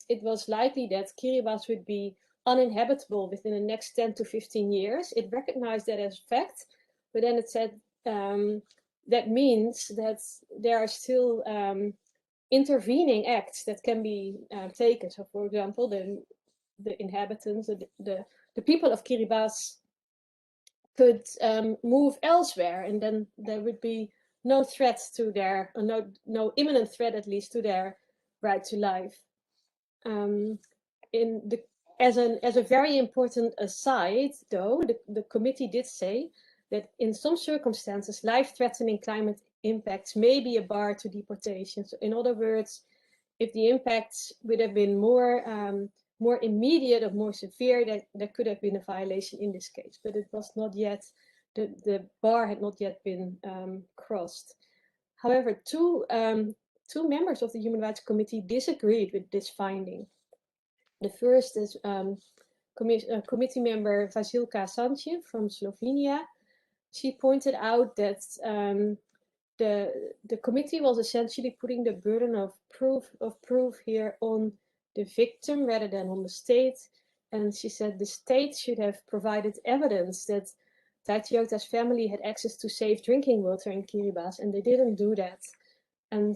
it was likely that Kiribati would be uninhabitable within the next 10 to 15 years. It recognized that as fact, but then it said that means that there are still intervening acts that can be taken. So, for example, the inhabitants, the people of Kiribati could move elsewhere, and then there would be no threat to their, no imminent threat, at least, to their right to life. As a very important aside, though, the committee did say that in some circumstances, life-threatening climate impacts may be a bar to deportation. So, in other words, if the impacts would have been more immediate or more severe, there could have been a violation in this case. But it was not yet, the bar had not yet been crossed. However, two members of the Human Rights Committee disagreed with this finding. The first is committee member Vasilka Sanchez from Slovenia. She pointed out that the committee was essentially putting the burden of proof here on the victim rather than on the state. And she said the state should have provided evidence that Taita's family had access to safe drinking water in Kiribati, and they didn't do that. And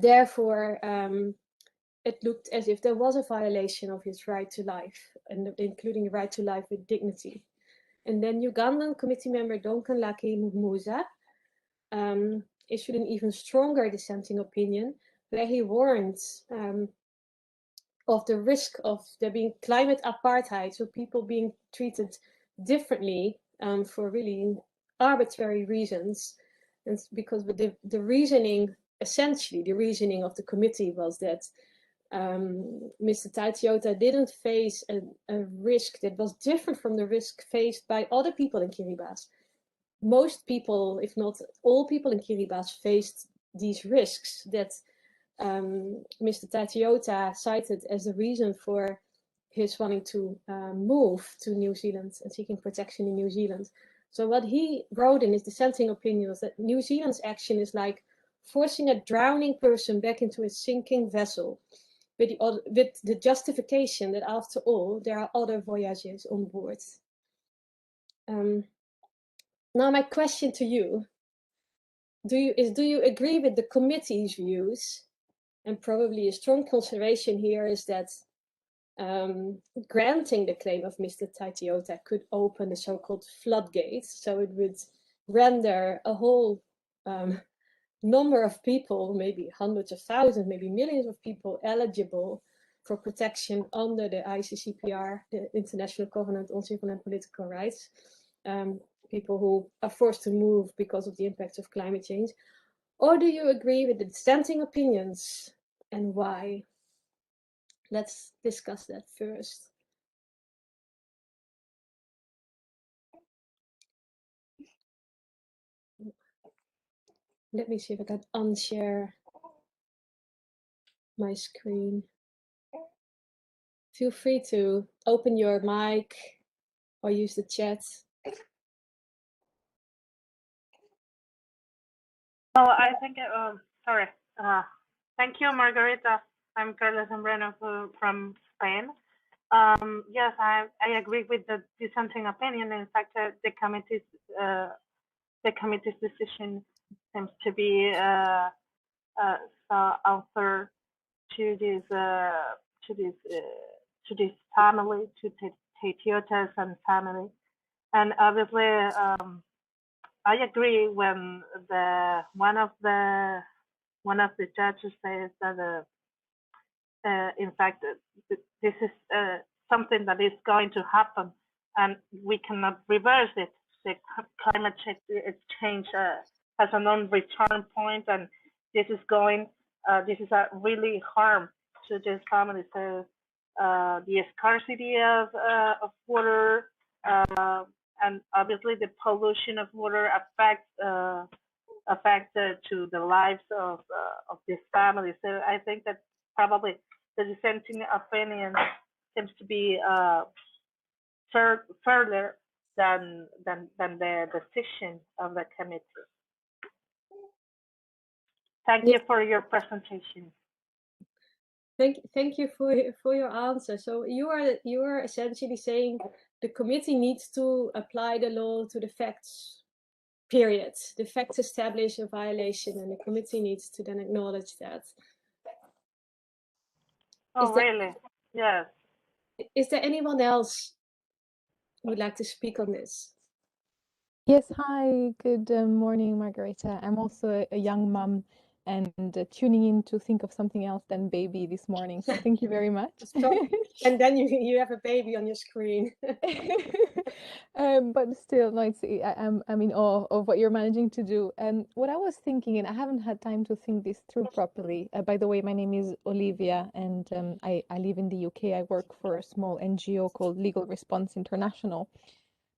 therefore, it looked as if there was a violation of his right to life, and including the right to life with dignity. And then Ugandan committee member Duncan Laki Musa issued an even stronger dissenting opinion, where he warned of the risk of there being climate apartheid, so people being treated differently for really arbitrary reasons. And because the reasoning, essentially the reasoning of the committee was that Mr. Taita didn't face a risk that was different from the risk faced by other people in Kiribati. Most people, if not all people in Kiribati, faced these risks that Mr. Taita cited as the reason for his wanting to move to New Zealand and seeking protection in New Zealand. So what he wrote in his dissenting opinion was that New Zealand's action is like forcing a drowning person back into a sinking vessel, with the justification that after all, there are other voyages on board. Now my question to you, do you agree with the committee's views? And probably a strong consideration here is that granting the claim of Mr. Taita could open the so-called floodgates. So it would render a whole number of people, maybe hundreds of thousands, maybe millions of people, eligible for protection under the ICCPR, the International Covenant on Civil and Political Rights. People who are forced to move because of the impacts of climate change. Or do you agree with the dissenting opinions, and why? Let's discuss that first. Let me see if I can unshare my screen. Feel free to open your mic or use the chat. Oh, I think, sorry. Thank you, Margarita. I'm Carla Zambrano from Spain. Yes, I agree with the dissenting opinion. In fact, the committee's decision seems to be author to this family, to Taita's and family, and obviously I agree when one of the judges says that in fact this is something that is going to happen, and we cannot reverse it. The climate change has a non-return point, and this is a really harm to this family. So the scarcity of water, and obviously the pollution of water affects to the lives of this family. So I think that probably the dissenting opinion seems to be further than the decision of the committee. Thank you for your presentation. Thank you for your answer. So you are essentially saying the committee needs to apply the law to the facts. Period. The facts establish a violation, and the committee needs to then acknowledge that. Oh, really? Yes. Is there anyone else who would like to speak on this? Yes, hi, good morning, Margarita. I'm also a young mum and tuning in to think of something else than baby this morning. So thank you very much. And then you have a baby on your screen. But still, no, I'm in awe of what you're managing to do. What I was thinking, and I haven't had time to think this through properly. By the way, my name is Olivia, and I live in the UK. I work for a small NGO called Legal Response International.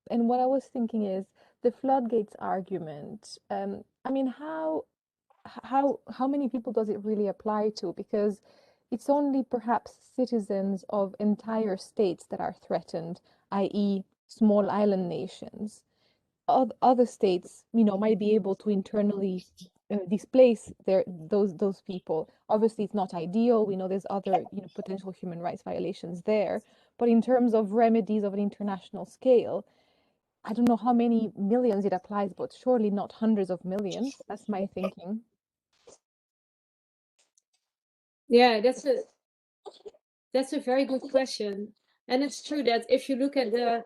And what I was thinking is the floodgates argument. I mean, how many people does it really apply to? Because it's only perhaps citizens of entire states that are threatened, i.e., small island nations. Other states, might be able to internally displace those people. Obviously, it's not ideal. We know there's other, potential human rights violations there. But in terms of remedies of an international scale, I don't know how many millions it applies, but surely not hundreds of millions. That's my thinking. Yeah, that's a very good question. And it's true that if you look at the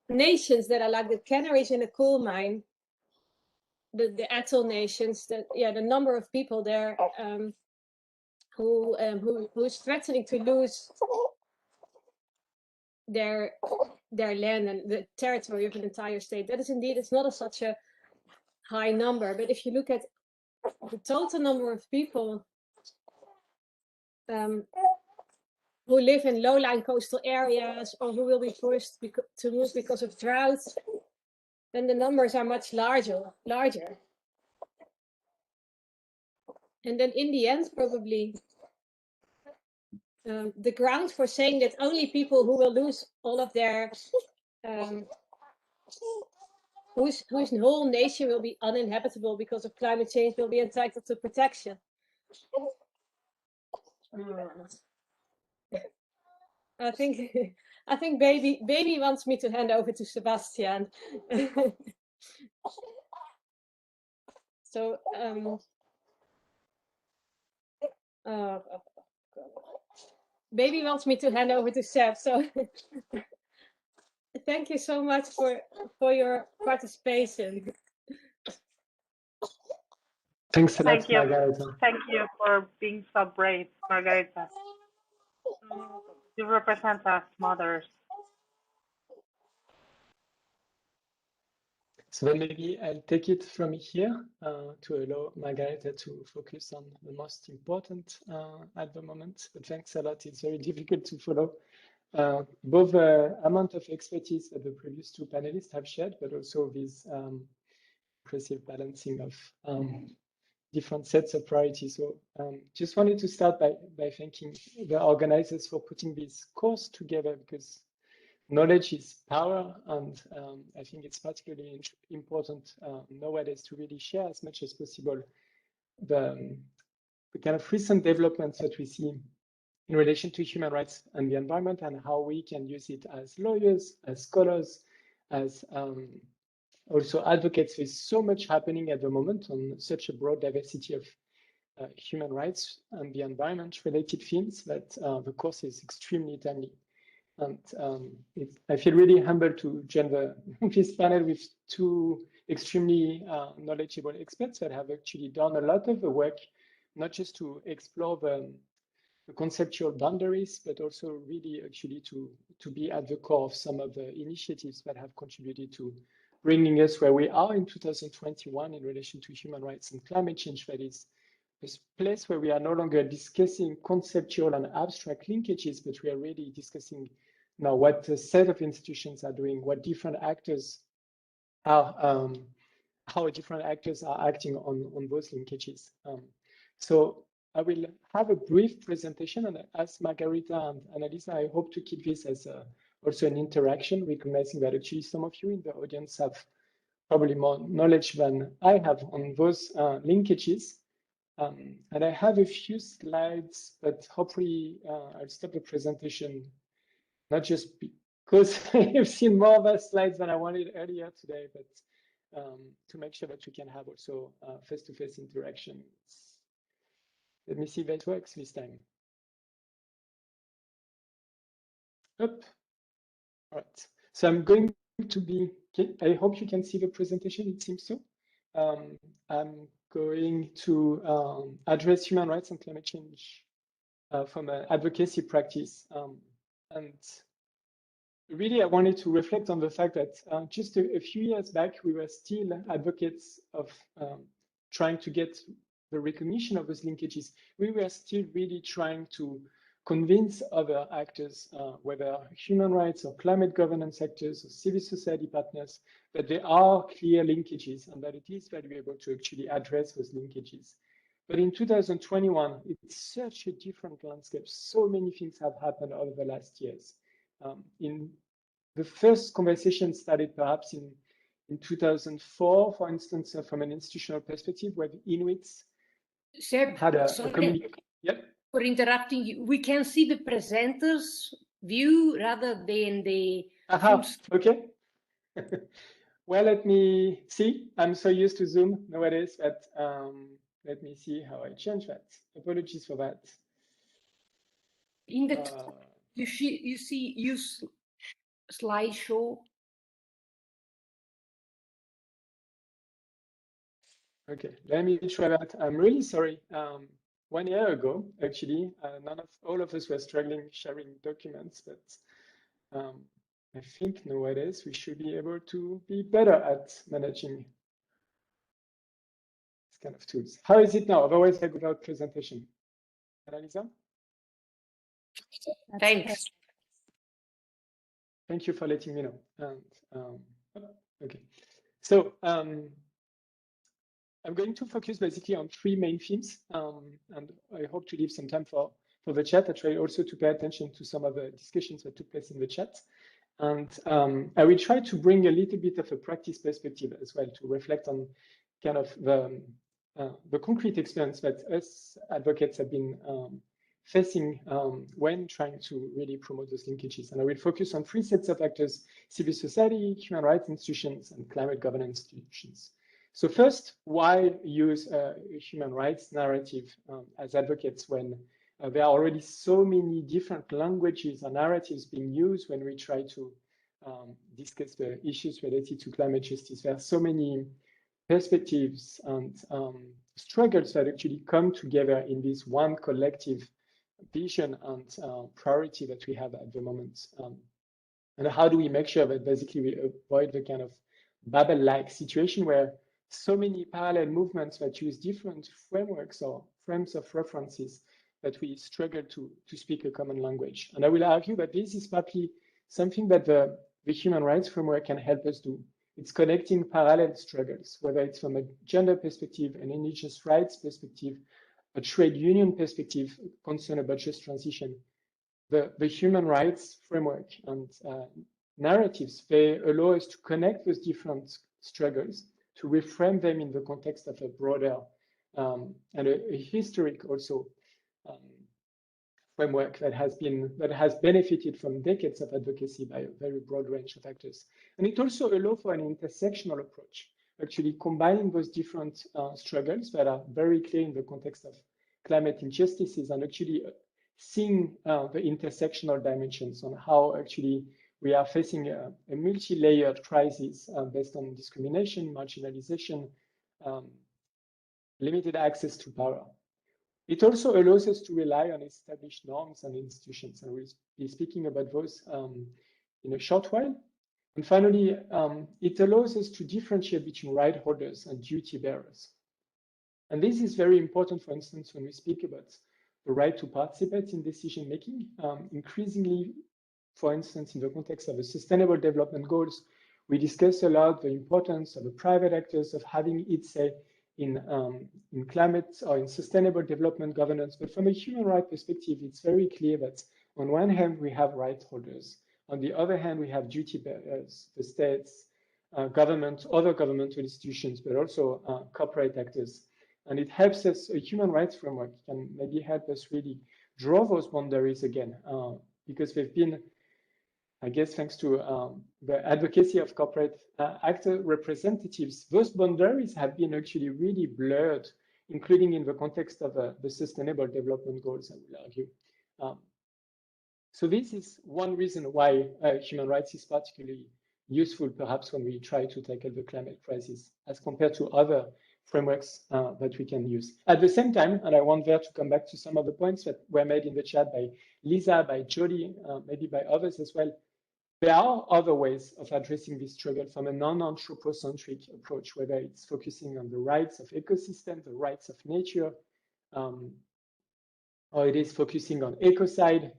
nations that are like the canaries in a coal mine, the atoll nations, the number of people there who is threatening to lose their land and the territory of an entire state. That is indeed, it's not such a high number. But if you look at the total number of people who live in low-lying coastal areas, or who will be forced to move because of drought, then the numbers are much larger. And then in the end, probably the ground for saying that only people who will lose all of their whose whole nation will be uninhabitable because of climate change will be entitled to protection. I think baby wants me to hand over to Sebastian. So baby wants me to hand over to Seb, so thank you so much for your participation. Thanks a lot, Thank you. Margareta. Thank you for being so brave, Margareta. You represent us mothers. So then maybe I'll take it from here to allow Margareta to focus on the most important at the moment. But thanks a lot. It's very difficult to follow both the amount of expertise that the previous two panelists have shared, but also this impressive balancing of different sets of priorities. So just wanted to start by thanking the organizers for putting this course together, because knowledge is power, and I think it's particularly important nowadays to really share as much as possible the kind of recent developments that we see in relation to human rights and the environment, and how we can use it as lawyers, as scholars, as also advocates. There's so much happening at the moment on such a broad diversity of human rights and the environment related themes that the course is extremely timely. And I feel really humbled to join this panel with two extremely knowledgeable experts that have actually done a lot of the work, not just to explore the conceptual boundaries, but also really actually to be at the core of some of the initiatives that have contributed to bringing us where we are in 2021 in relation to human rights and climate change. That is this place where we are no longer discussing conceptual and abstract linkages, but we are really discussing now what a set of institutions are doing, what different actors are, how different actors are acting on those linkages. So I will have a brief presentation, and as Margareta and Annalisa, I hope to keep this as also an interaction, recognizing that actually some of you in the audience have probably more knowledge than I have on those linkages. And I have a few slides, but hopefully I'll stop the presentation, not just because I've seen more of the slides than I wanted earlier today, but to make sure that we can have also face-to-face interactions. Let me see if it works this time. Up. All right. So I'm going to be, I hope you can see the presentation, it seems so. I'm going to address human rights and climate change from an advocacy practice. And really, I wanted to reflect on the fact that just a few years back, we were still advocates of trying to get the recognition of those linkages. We were still really trying to convince other actors, whether human rights or climate governance actors or civil society partners, that there are clear linkages and that it is valuable to actually address those linkages. But in 2021, it's such a different landscape. So many things have happened over the last years. In the first conversation started perhaps in 2004, for instance, from an institutional perspective, where the Inuits had a community. Yep. For interrupting you, we can see the presenter's view rather than the. Okay. Well, let me see. I'm so used to Zoom nowadays that let me see how I change that. Apologies for that. In the you see use slideshow. Okay, let me try that. I'm really sorry. 1 year ago, actually, all of us were struggling sharing documents, but I think nowadays we should be able to be better at managing this kind of tools. How is it now? Otherwise, I go without presentation. Annalisa? Thanks. Thank you for letting me know. And okay, so I'm going to focus basically on three main themes, and I hope to leave some time for the chat. I try also to pay attention to some of the discussions that took place in the chat. And I will try to bring a little bit of a practice perspective as well to reflect on kind of the concrete experience that us advocates have been facing when trying to really promote those linkages. And I will focus on three sets of actors: civil society, human rights institutions, and climate governance institutions. So first, why use a human rights narrative as advocates when There are already so many different languages and narratives being used when we try to discuss the issues related to climate justice. There are so many perspectives and struggles that actually come together in this one collective vision and priority that we have at the moment. And how do we make sure that basically we avoid the kind of bubble-like situation where so many parallel movements that use different frameworks or frames of references that we struggle to speak a common language. And I will argue that this is partly something that the human rights framework can help us do. It's connecting parallel struggles, whether it's from a gender perspective, an indigenous rights perspective, a trade union perspective, concern about just transition. The human rights framework and narratives, they allow us to connect those different struggles, to reframe them in the context of a broader and a historic also framework that has benefited from decades of advocacy by a very broad range of actors. And it also allows for an intersectional approach, actually combining those different struggles that are very clear in the context of climate injustices and actually seeing the intersectional dimensions on how actually we are facing a multi-layered crisis based on discrimination, marginalization, limited access to power. It also allows us to rely on established norms and institutions, and we'll be speaking about those in a short while. And finally, it allows us to differentiate between right holders and duty bearers. And this is very important, for instance, when we speak about the right to participate in decision making. Increasingly, for instance, in the context of the Sustainable Development Goals, we discuss a lot the importance of the private actors of having its say in climate or in sustainable development governance. But from a human rights perspective, it's very clear that on one hand, we have right holders. On the other hand, we have duty bearers, the states, government, other governmental institutions, but also corporate actors. And it helps us, a human rights framework can maybe help us really draw those boundaries again, because they've been, I guess, thanks to the advocacy of corporate actor representatives, those boundaries have been actually really blurred, including in the context of the Sustainable Development Goals, I will argue. So this is one reason why human rights is particularly useful, perhaps when we try to tackle the climate crisis, as compared to other frameworks that we can use. At the same time, and I want there to come back to some of the points that were made in the chat by Lisa, by Jody, maybe by others as well, there are other ways of addressing this struggle from a non-anthropocentric approach, whether it's focusing on the rights of ecosystems, the rights of nature, or it is focusing on ecocide.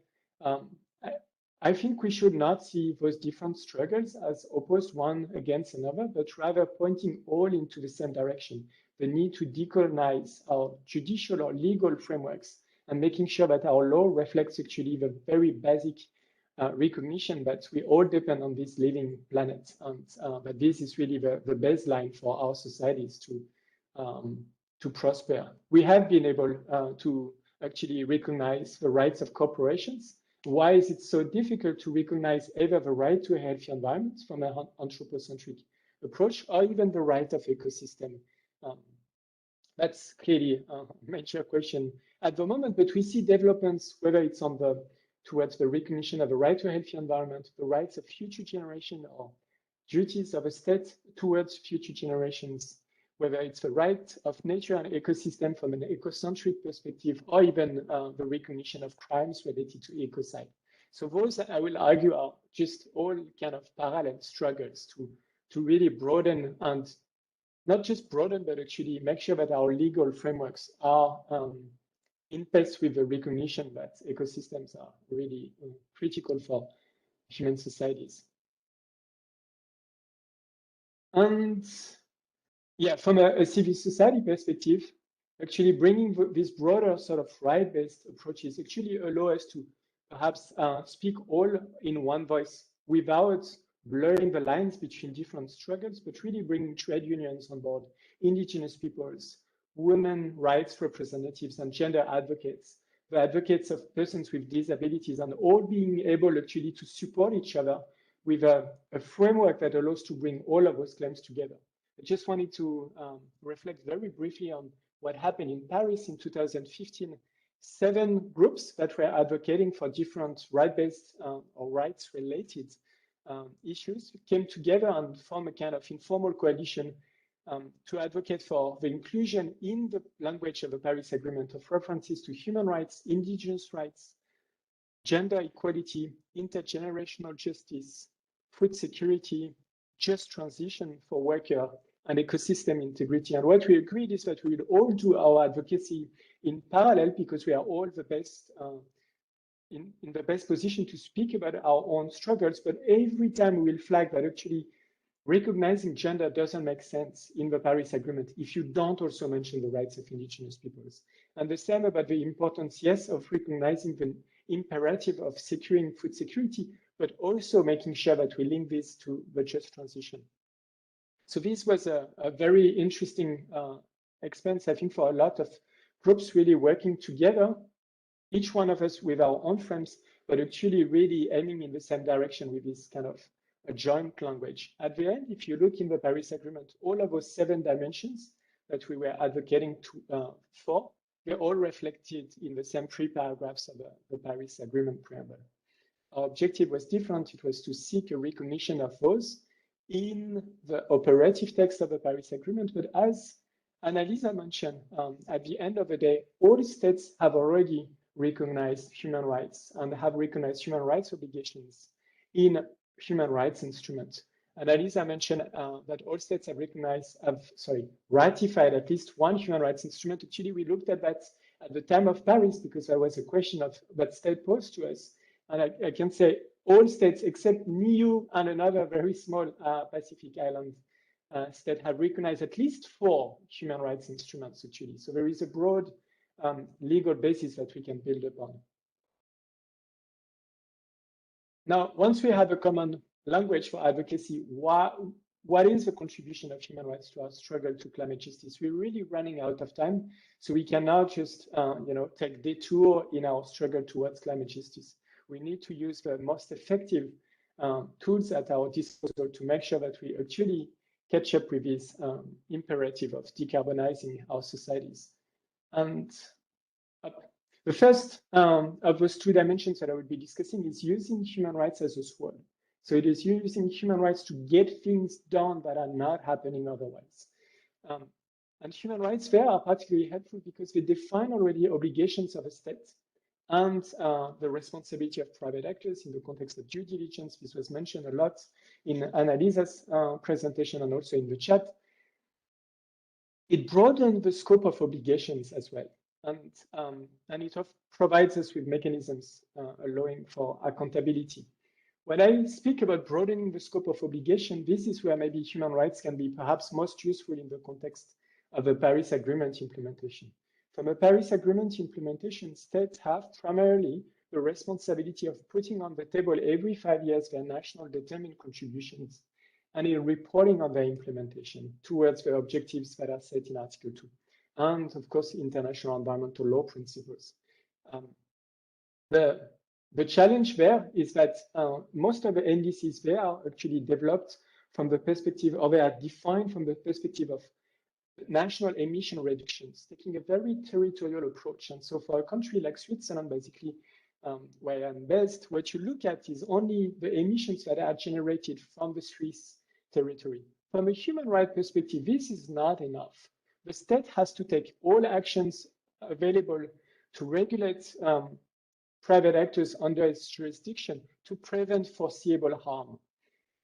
I think we should not see those different struggles as opposed one against another, but rather pointing all into the same direction, the need to decolonize our judicial or legal frameworks and making sure that our law reflects actually the very basic recognition that we all depend on this living planet, and that this is really the baseline for our societies to prosper. We have been able to actually recognize the rights of corporations. Why is it so difficult to recognize either the right to a healthy environment from an anthropocentric approach or even the right of ecosystem? That's clearly a major question at the moment, but we see developments, whether it's on towards the recognition of the right to a healthy environment, the rights of future generations, or duties of a state towards future generations, whether it's the right of nature and ecosystem from an ecocentric perspective, or even the recognition of crimes related to ecocide. So those, I will argue, are just all kind of parallel struggles to really broaden, and not just broaden, but actually make sure that our legal frameworks are in pace with the recognition that ecosystems are really critical for human societies. And yeah, from a civil society perspective, actually bringing this broader sort of right-based approaches actually allow us to perhaps speak all in one voice without blurring the lines between different struggles, but really bringing trade unions on board, indigenous peoples, women rights representatives, and gender advocates, the advocates of persons with disabilities, and all being able actually to support each other with a framework that allows to bring all of those claims together. I just wanted to reflect very briefly on what happened in Paris in 2015 7 groups that were advocating for different right-based or rights-related issues came together and formed a kind of informal coalition to advocate for the inclusion in the language of the Paris Agreement of references to human rights, indigenous rights, gender equality, intergenerational justice, food security, just transition for worker, and ecosystem integrity. And what we agreed is that we will all do our advocacy in parallel because we are all the best in the best position to speak about our own struggles. But every time we will flag that actually recognizing gender doesn't make sense in the Paris Agreement if you don't also mention the rights of indigenous peoples. And the same about the importance, yes, of recognizing the imperative of securing food security, but also making sure that we link this to the just transition. So this was a very interesting expense, I think, for a lot of groups really working together, each one of us with our own frames, but actually really aiming in the same direction with this kind of a joint language. At the end, if you look in the Paris Agreement, all of those 7 dimensions that we were advocating for, they're all reflected in the same 3 paragraphs of the Paris Agreement preamble. Our objective was different. It was to seek a recognition of those in the operative text of the Paris Agreement. But as Annalisa mentioned, at the end of the day, all states have already recognized human rights and have recognized human rights obligations in human rights instruments. Annalisa mentioned that all states have ratified at least one human rights instrument. Actually, we looked at that at the time of Paris because there was a question of that state posed to us. And I can say all states except Niue and another very small Pacific island state have recognized at least 4 human rights instruments, actually. So there is a broad legal basis that we can build upon. Now, once we have a common language for advocacy, what is the contribution of human rights to our struggle to climate justice? We're really running out of time, so we cannot just take detour in our struggle towards climate justice. We need to use the most effective tools at our disposal to make sure that we actually catch up with this imperative of decarbonizing our societies. And the first of those 2 dimensions that I will be discussing is using human rights as a sword. So it is using human rights to get things done that are not happening otherwise. And human rights there are particularly helpful because they define already obligations of a state and the responsibility of private actors in the context of due diligence. This was mentioned a lot in Annalisa's presentation and also in the chat. It broadens the scope of obligations as well. And it provides us with mechanisms allowing for accountability. When I speak about broadening the scope of obligation, this is where maybe human rights can be perhaps most useful in the context of the Paris Agreement implementation. From a Paris Agreement implementation, states have primarily the responsibility of putting on the table every 5 years their national determined contributions and in reporting on their implementation towards the objectives that are set in Article 2. And of course, international environmental law principles. The challenge there is that most of the NDCs there are actually developed from the perspective, or they are defined from the perspective of national emission reductions, taking a very territorial approach. And so for a country like Switzerland, basically, where I'm based, what you look at is only the emissions that are generated from the Swiss territory. From a human rights perspective, this is not enough. The state has to take all actions available to regulate private actors under its jurisdiction to prevent foreseeable harm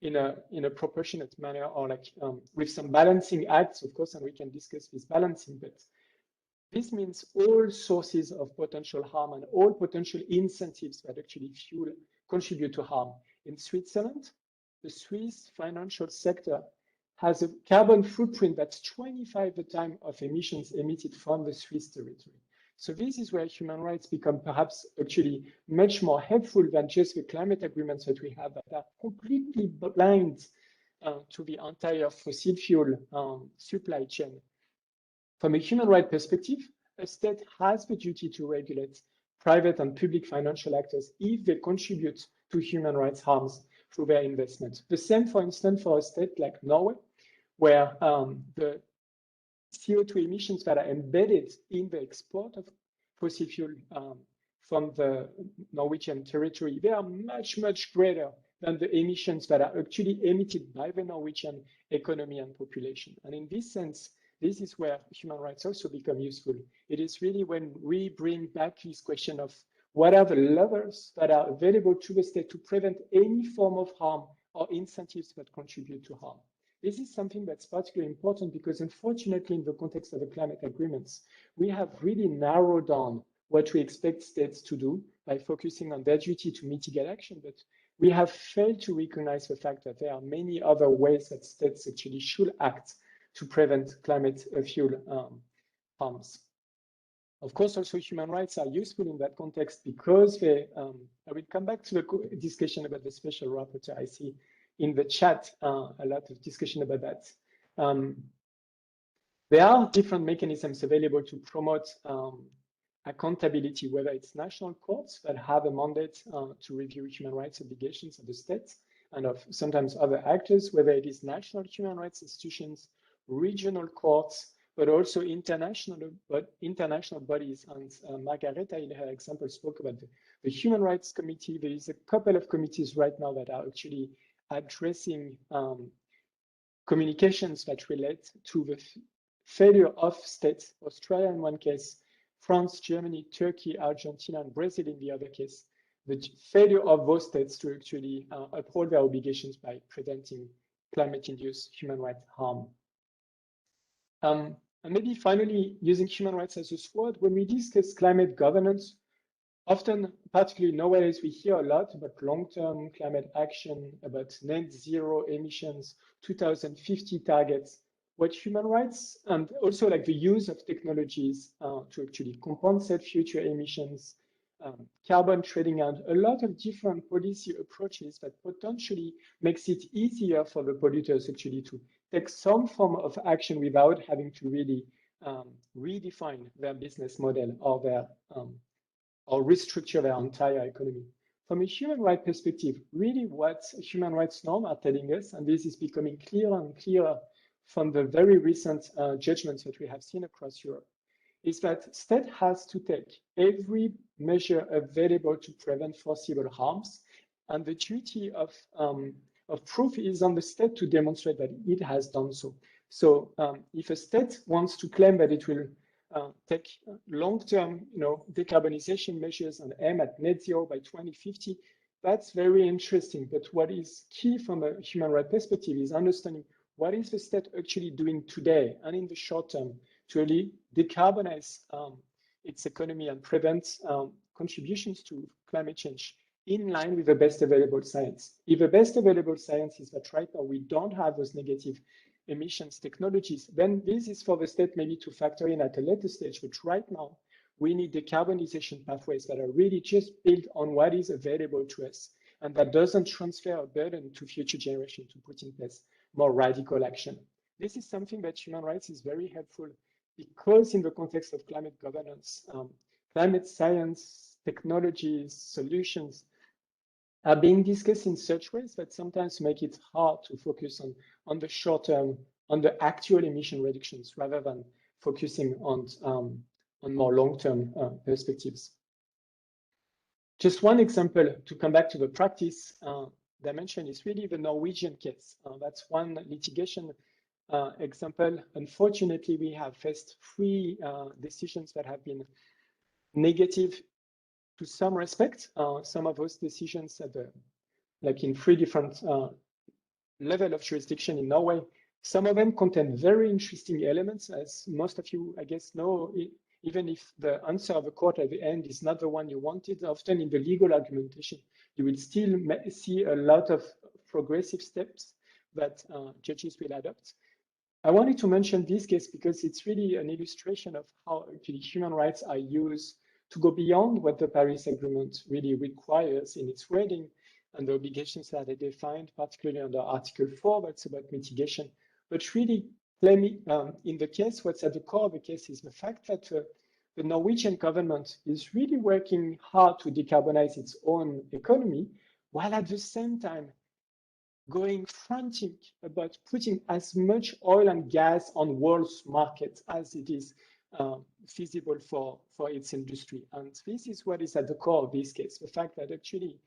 in a proportionate manner, or like with some balancing acts, of course, and we can discuss this balancing, but this means all sources of potential harm and all potential incentives that actually contribute to harm. In Switzerland, the Swiss financial sector has a carbon footprint that's 25 the time of emissions emitted from the Swiss territory. So this is where human rights become perhaps actually much more helpful than just the climate agreements that we have that are completely blind to the entire fossil fuel supply chain. From a human rights perspective, a state has the duty to regulate private and public financial actors if they contribute to human rights harms through their investment. The same, for instance, for a state like Norway, where the CO2 emissions that are embedded in the export of fossil fuel from the Norwegian territory, they are much, much greater than the emissions that are actually emitted by the Norwegian economy and population. And in this sense, this is where human rights also become useful. It is really when we bring back this question of what are the levers that are available to the state to prevent any form of harm or incentives that contribute to harm. This is something that's particularly important because unfortunately, in the context of the climate agreements, we have really narrowed down what we expect states to do by focusing on their duty to mitigate action, but we have failed to recognize the fact that there are many other ways that states actually should act to prevent climate fuel harms. Of course, also human rights are useful in that context because they, I will come back to the discussion about the special rapporteur. I see in the chat a lot of discussion about that. There are different mechanisms available to promote accountability, whether it's national courts that have a mandate to review human rights obligations of the state and of sometimes other actors, whether it is national human rights institutions, regional courts, but also international bodies. And Margareta, in her example, spoke about the Human Rights Committee. There is a couple of committees right now that are actually addressing communications that relate to the failure of states, Australia in one case, France, Germany, Turkey, Argentina, and Brazil in the other case, the failure of those states to actually uphold their obligations by preventing climate-induced human rights harm. And maybe finally, using human rights as a sword, when we discuss climate governance, often, particularly nowadays, we hear a lot about long-term climate action, about net zero emissions, 2050 targets. What human rights and also like the use of technologies to actually compensate future emissions, carbon trading, and a lot of different policy approaches that potentially makes it easier for the polluters actually to take some form of action without having to really redefine their business model or their or restructure their entire economy. From a human rights perspective, really what human rights norms are telling us, and this is becoming clearer and clearer from the very recent judgments that we have seen across Europe, is that state has to take every measure available to prevent foreseeable harms, and the duty of proof is on the state to demonstrate that it has done so. So if a state wants to claim that it will take long-term, decarbonization measures and aim at net zero by 2050, that's very interesting. But what is key from a human rights perspective is understanding what is the state actually doing today and in the short term to really decarbonize its economy and prevent contributions to climate change in line with the best available science. If the best available science is that right now we don't have those negative emissions technologies, then this is for the state maybe to factor in at a later stage, but right now we need decarbonization pathways that are really just built on what is available to us and that doesn't transfer a burden to future generations to put in place more radical action. This is something that human rights is very helpful because in the context of climate governance, climate science, technologies, solutions are being discussed in such ways that sometimes make it hard to focus on the short term, on the actual emission reductions, rather than focusing on more long-term perspectives. Just one example to come back to the practice dimension is really the Norwegian case. That's one litigation example. Unfortunately, we have faced 3 decisions that have been negative to some respect. Some of those decisions at like in 3 different level of jurisdiction in Norway. Some of them contain very interesting elements, as most of you, I guess, know. Even if the answer of the court at the end is not the one you wanted, often in the legal argumentation, you will still see a lot of progressive steps that judges will adopt. I wanted to mention this case because it's really an illustration of how actually human rights are used to go beyond what the Paris Agreement really requires in its wording and the obligations that are defined, particularly under Article 4, that's about mitigation. But really, in the case, what's at the core of the case is the fact that the Norwegian government is really working hard to decarbonize its own economy, while at the same time going frantic about putting as much oil and gas on world's market as it is feasible for its industry. And this is what is at the core of this case, the fact that actually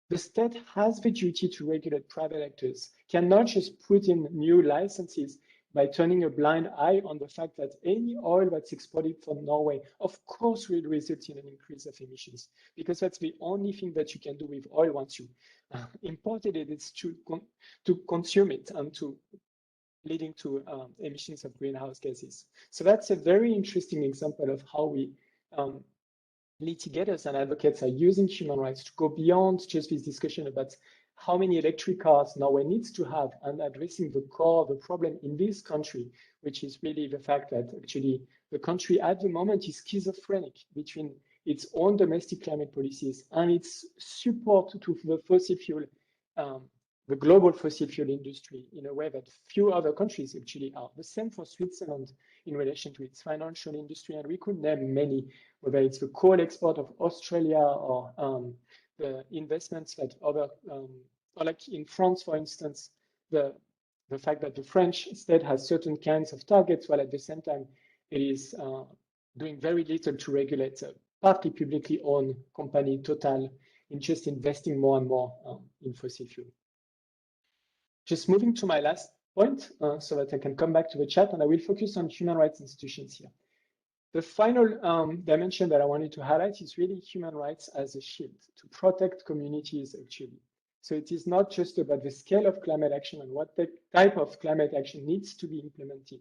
the state has the duty to regulate private actors, cannot just put in new licenses by turning a blind eye on the fact that any oil that's exported from Norway, of course, will result in an increase of emissions, because that's the only thing that you can do with oil once you imported it, is to consume it and to leading to emissions of greenhouse gases. So that's a very interesting example of how we litigators and advocates are using human rights to go beyond just this discussion about how many electric cars Norway needs to have, and addressing the core of the problem in this country, which is really the fact that actually the country at the moment is schizophrenic between its own domestic climate policies and its support to the fossil fuel, the global fossil fuel industry, in a way that few other countries actually are. The same for Switzerland in relation to its financial industry, and we could name many, whether it's the coal export of Australia or the investments that other, or like in France, for instance, the fact that the French state has certain kinds of targets, while at the same time it is doing very little to regulate a partly publicly owned company, Total, in just investing more and more in fossil fuel. Just moving to my last point so that I can come back to the chat, and I will focus on human rights institutions here. The final dimension that I wanted to highlight is really human rights as a shield to protect communities, actually. So it is not just about the scale of climate action and what type of climate action needs to be implemented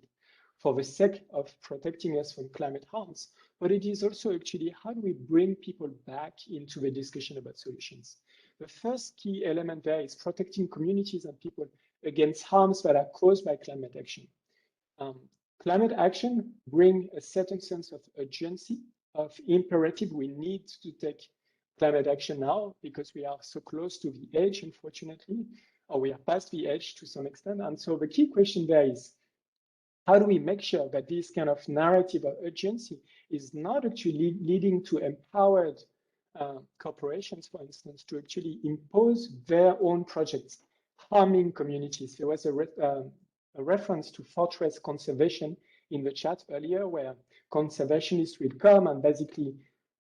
for the sake of protecting us from climate harms, but it is also actually how do we bring people back into the discussion about solutions. The first key element there is protecting communities and people against harms that are caused by climate action. Climate action brings a certain sense of urgency, of imperative. We need to take climate action now because we are so close to the edge, unfortunately, or we are past the edge to some extent. And so the key question there is, how do we make sure that this kind of narrative of urgency is not actually leading to empowered corporations, for instance, to actually impose their own projects, harming communities? There was a reference to fortress conservation in the chat earlier, where conservationists will come and basically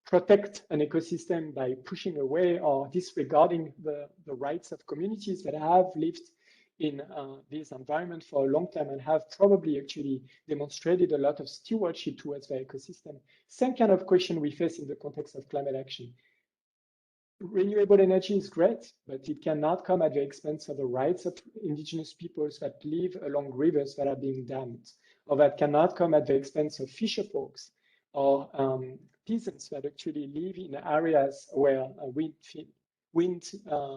protect an ecosystem by pushing away or disregarding the rights of communities that have lived in this environment for a long time and have probably actually demonstrated a lot of stewardship towards their ecosystem. Same kind of question we face in the context of climate action. Renewable energy is great, but it cannot come at the expense of the rights of indigenous peoples that live along rivers that are being dammed, or that cannot come at the expense of fisher folks or peasants that actually live in areas where wind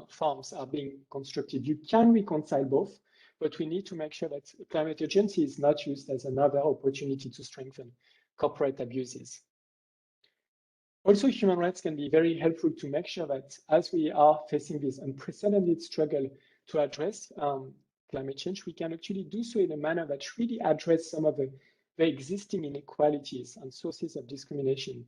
farms are being constructed. You can reconcile both, but we need to make sure that climate urgency is not used as another opportunity to strengthen corporate abuses. Also, human rights can be very helpful to make sure that as we are facing this unprecedented struggle to address climate change, we can actually do so in a manner that really addresses some of the existing inequalities and sources of discrimination.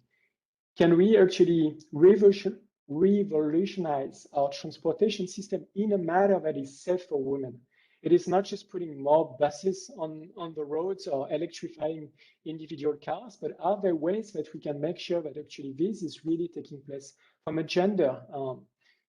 Can we actually revolutionize our transportation system in a manner that is safe for women? It is not just putting more buses on the roads or electrifying individual cars, but are there ways that we can make sure that actually this is really taking place from a gender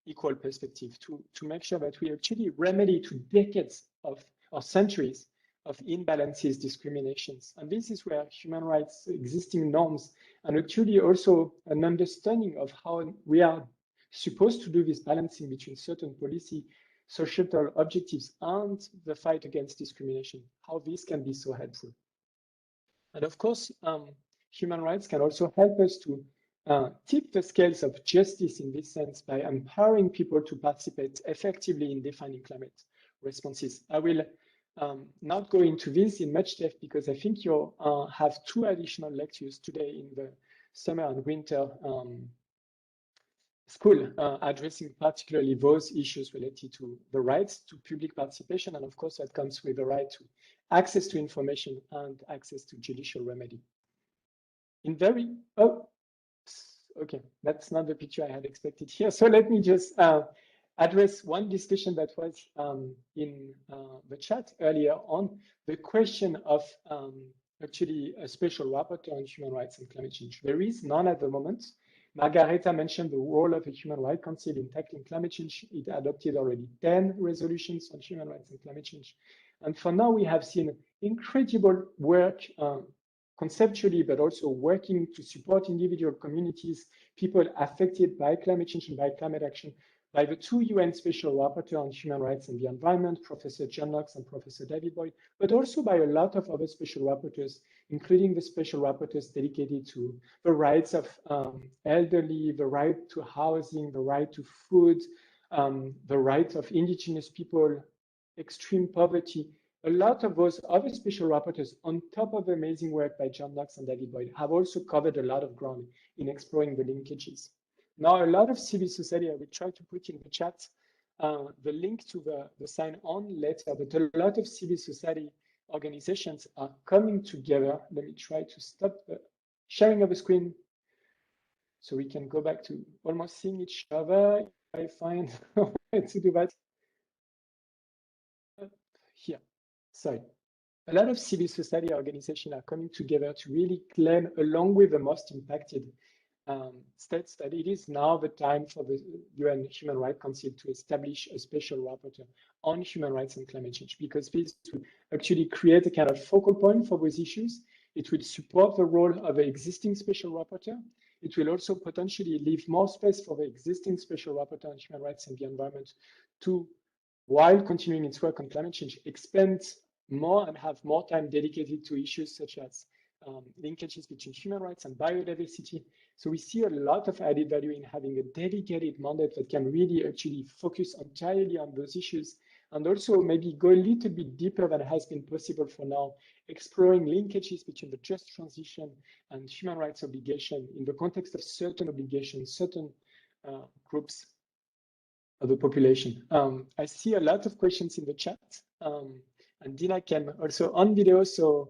equal perspective to make sure that we actually remedy to decades of or centuries of imbalances, discriminations. And this is where human rights existing norms and actually also an understanding of how we are supposed to do this balancing between certain policy, societal objectives and the fight against discrimination, how this can be so helpful. And of course, human rights can also help us to tip the scales of justice in this sense by empowering people to participate effectively in defining climate responses. I will not go into this in much depth because I think you'll have 2 additional lectures today in the summer and winter school addressing particularly those issues related to the rights to public participation, and of course that comes with the right to access to information and access to judicial remedy. Okay, that's not the picture I had expected here. So let me just address one discussion that was in the chat earlier on, the question of actually a special rapporteur on human rights and climate change. There is none at the moment. Margareta mentioned the role of a Human Rights Council in tackling climate change. It adopted already 10 resolutions on human rights and climate change. And for now, we have seen incredible work conceptually, but also working to support individual communities, people affected by climate change and by climate action, by the 2 UN Special Rapporteurs on Human Rights and the Environment, Professor John Knox and Professor David Boyd, but also by a lot of other special rapporteurs, including the special rapporteurs dedicated to the rights of elderly, the right to housing, the right to food, the right of indigenous people, extreme poverty. A lot of those other special rapporteurs, on top of the amazing work by John Knox and David Boyd, have also covered a lot of ground in exploring the linkages. Now, a lot of civil society, I will try to put in the chat the link to the sign-on letter, but a lot of civil society organizations are coming together. Let me try to stop the sharing of the screen so we can go back to almost seeing each other. If I find a way to do that. Here, sorry. A lot of civil society organizations are coming together to really claim, along with the most impacted states, that it is now the time for the UN Human Rights Council to establish a special rapporteur on human rights and climate change, because this will actually create a kind of focal point for those issues. It will support the role of the existing special rapporteur. It will also potentially leave more space for the existing special rapporteur on human rights and the environment to, while continuing its work on climate change, expand more and have more time dedicated to issues such as linkages between human rights and biodiversity. So we see a lot of added value in having a dedicated mandate that can really actually focus entirely on those issues, and also maybe go a little bit deeper than has been possible for now, exploring linkages between the just transition and human rights obligation in the context of certain obligations, certain groups of the population. I see a lot of questions in the chat, and Dina came also on video, so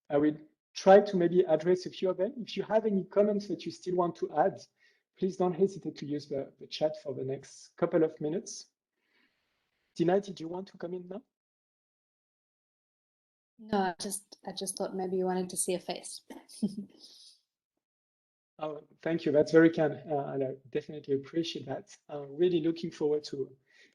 I will try to maybe address a few of them. If you have any comments that you still want to add, please don't hesitate to use the chat for the next couple of minutes. Dina, did you want to come in now? No, I just thought maybe you wanted to see a face. Oh, thank you. That's very kind, and I definitely appreciate that. Really looking forward to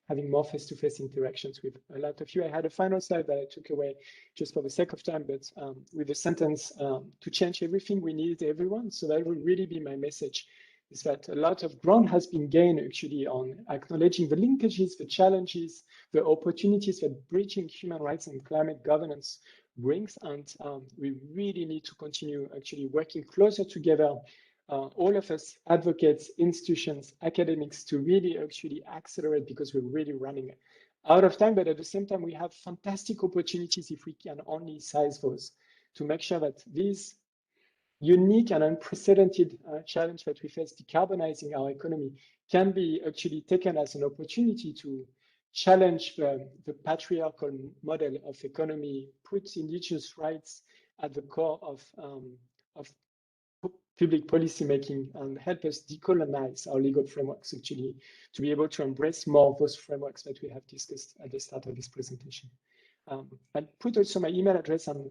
having more face-to-face interactions with a lot of you. I had a final slide that I took away just for the sake of time, but with the sentence, to change everything, we need everyone. So that will really be my message, is that a lot of ground has been gained actually on acknowledging the linkages, the challenges, the opportunities that bridging human rights and climate governance brings. And we really need to continue actually working closer together, all of us, advocates, institutions, academics, to really actually accelerate, because we're really running out of time. But at the same time, we have fantastic opportunities if we can only size those, to make sure that these unique and unprecedented challenge that we face, decarbonizing our economy, can be actually taken as an opportunity to challenge the patriarchal model of economy, puts indigenous rights at the core of public policy making, and help us decolonize our legal frameworks, actually, to be able to embrace more of those frameworks that we have discussed at the start of this presentation. I'll put also my email address and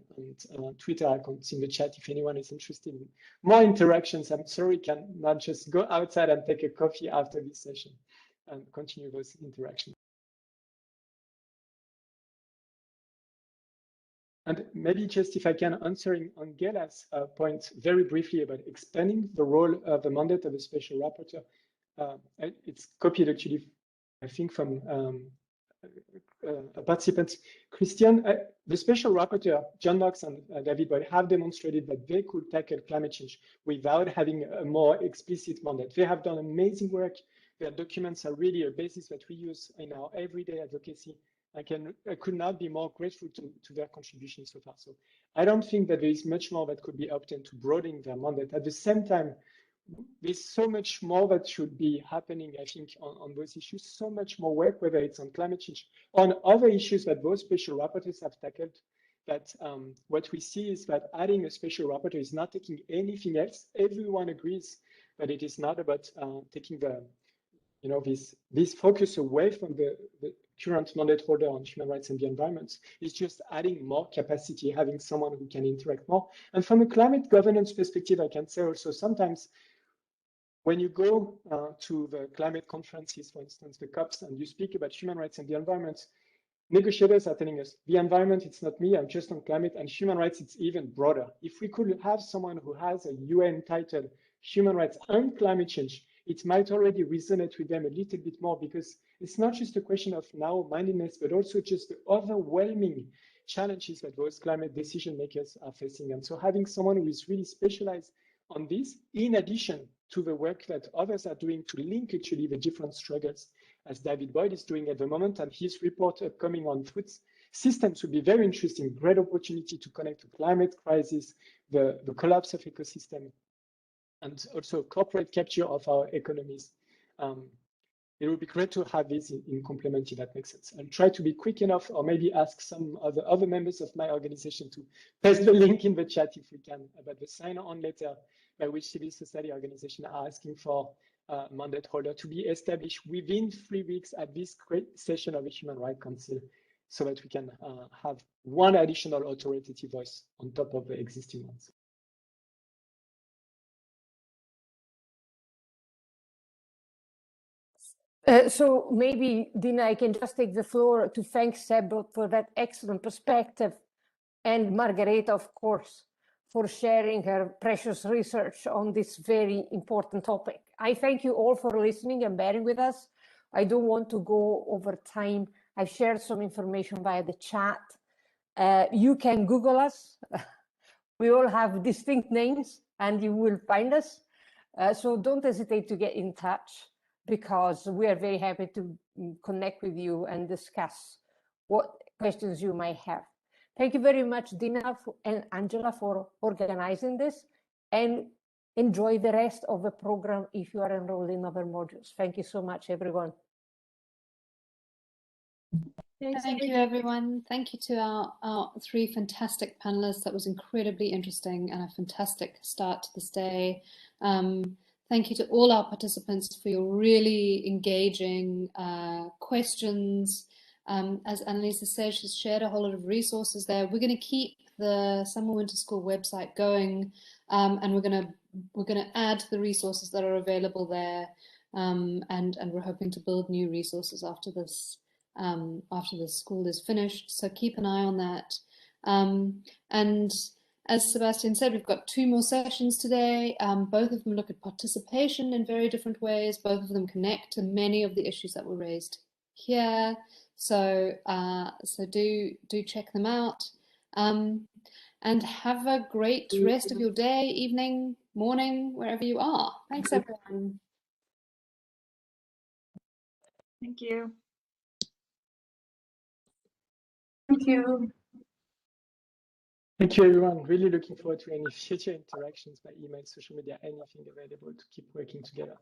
Twitter accounts in the chat if anyone is interested in more interactions. I'm sorry, can not just go outside and take a coffee after this session and continue those interactions. And maybe just if I can, answering on Gela's point very briefly about expanding the role of the mandate of a special rapporteur. It's copied actually, I think, from a participant, Christian. The special rapporteur, John Knox and David Boyd, have demonstrated that they could tackle climate change without having a more explicit mandate. They have done amazing work. Their documents are really a basis that we use in our everyday advocacy. I could not be more grateful to their contributions so far. So I don't think that there is much more that could be obtained to broaden their mandate. At the same time, there's so much more that should be happening, I think, on those issues, so much more work, whether it's on climate change, on other issues that those special rapporteurs have tackled, that what we see is that adding a special rapporteur is not taking anything else. Everyone agrees that it is not about taking the, this focus away from the current mandate holder on human rights and the environment. It's just adding more capacity, having someone who can interact more. And from a climate governance perspective, I can say also sometimes when you go to the climate conferences, for instance, the COPs, and you speak about human rights and the environment, negotiators are telling us, the environment, it's not me, I'm just on climate, and human rights, it's even broader. If we could have someone who has a UN title, human rights and climate change, it might already resonate with them a little bit more, because it's not just a question of now-mindedness, but also just the overwhelming challenges that those climate decision makers are facing. And so having someone who is really specialized on this, in addition to the work that others are doing to link actually the different struggles, as David Boyd is doing at the moment, and his report upcoming on food systems would be very interesting, great opportunity to connect to climate crisis, the collapse of ecosystem, and also corporate capture of our economies. It would be great to have this in complement, if that makes sense. I'll try to be quick enough, or maybe ask some of the other members of my organization to paste the link in the chat if we can, about the sign-on letter by which civil society organizations are asking for mandate holder to be established within 3 weeks at this great session of the Human Rights Council, so that we can have one additional authoritative voice on top of the existing ones. So maybe, Dina, I can just take the floor to thank Seb for that excellent perspective, and Margareta, of course, for sharing her precious research on this very important topic. I thank you all for listening and bearing with us. I don't want to go over time. I've shared some information via the chat. You can Google us. We all have distinct names and you will find us. So don't hesitate to get in touch, because we are very happy to connect with you and discuss what questions you might have. Thank you very much, Dina and Angela, for organizing this, and enjoy the rest of the program if you are enrolled in other modules. Thank you so much, everyone. Thank you, everyone. Thank you to our 3 fantastic panelists. That was incredibly interesting and a fantastic start to this day. Thank you to all our participants for your really engaging questions. As Annalisa says, she's shared a whole lot of resources there. We're going to keep the Summer Winter School website going, and we're going to add the resources that are available there, and we're hoping to build new resources after this school is finished. So keep an eye on that. And as Sebastian said, we've got 2 more sessions today. Both of them look at participation in very different ways. Both of them connect to many of the issues that were raised here. So do check them out. And have a great rest of your day, evening, morning, wherever you are. Thanks, everyone. Thank you. Thank you. Thank you, everyone. Really looking forward to any future interactions by email, social media, anything available to keep working together.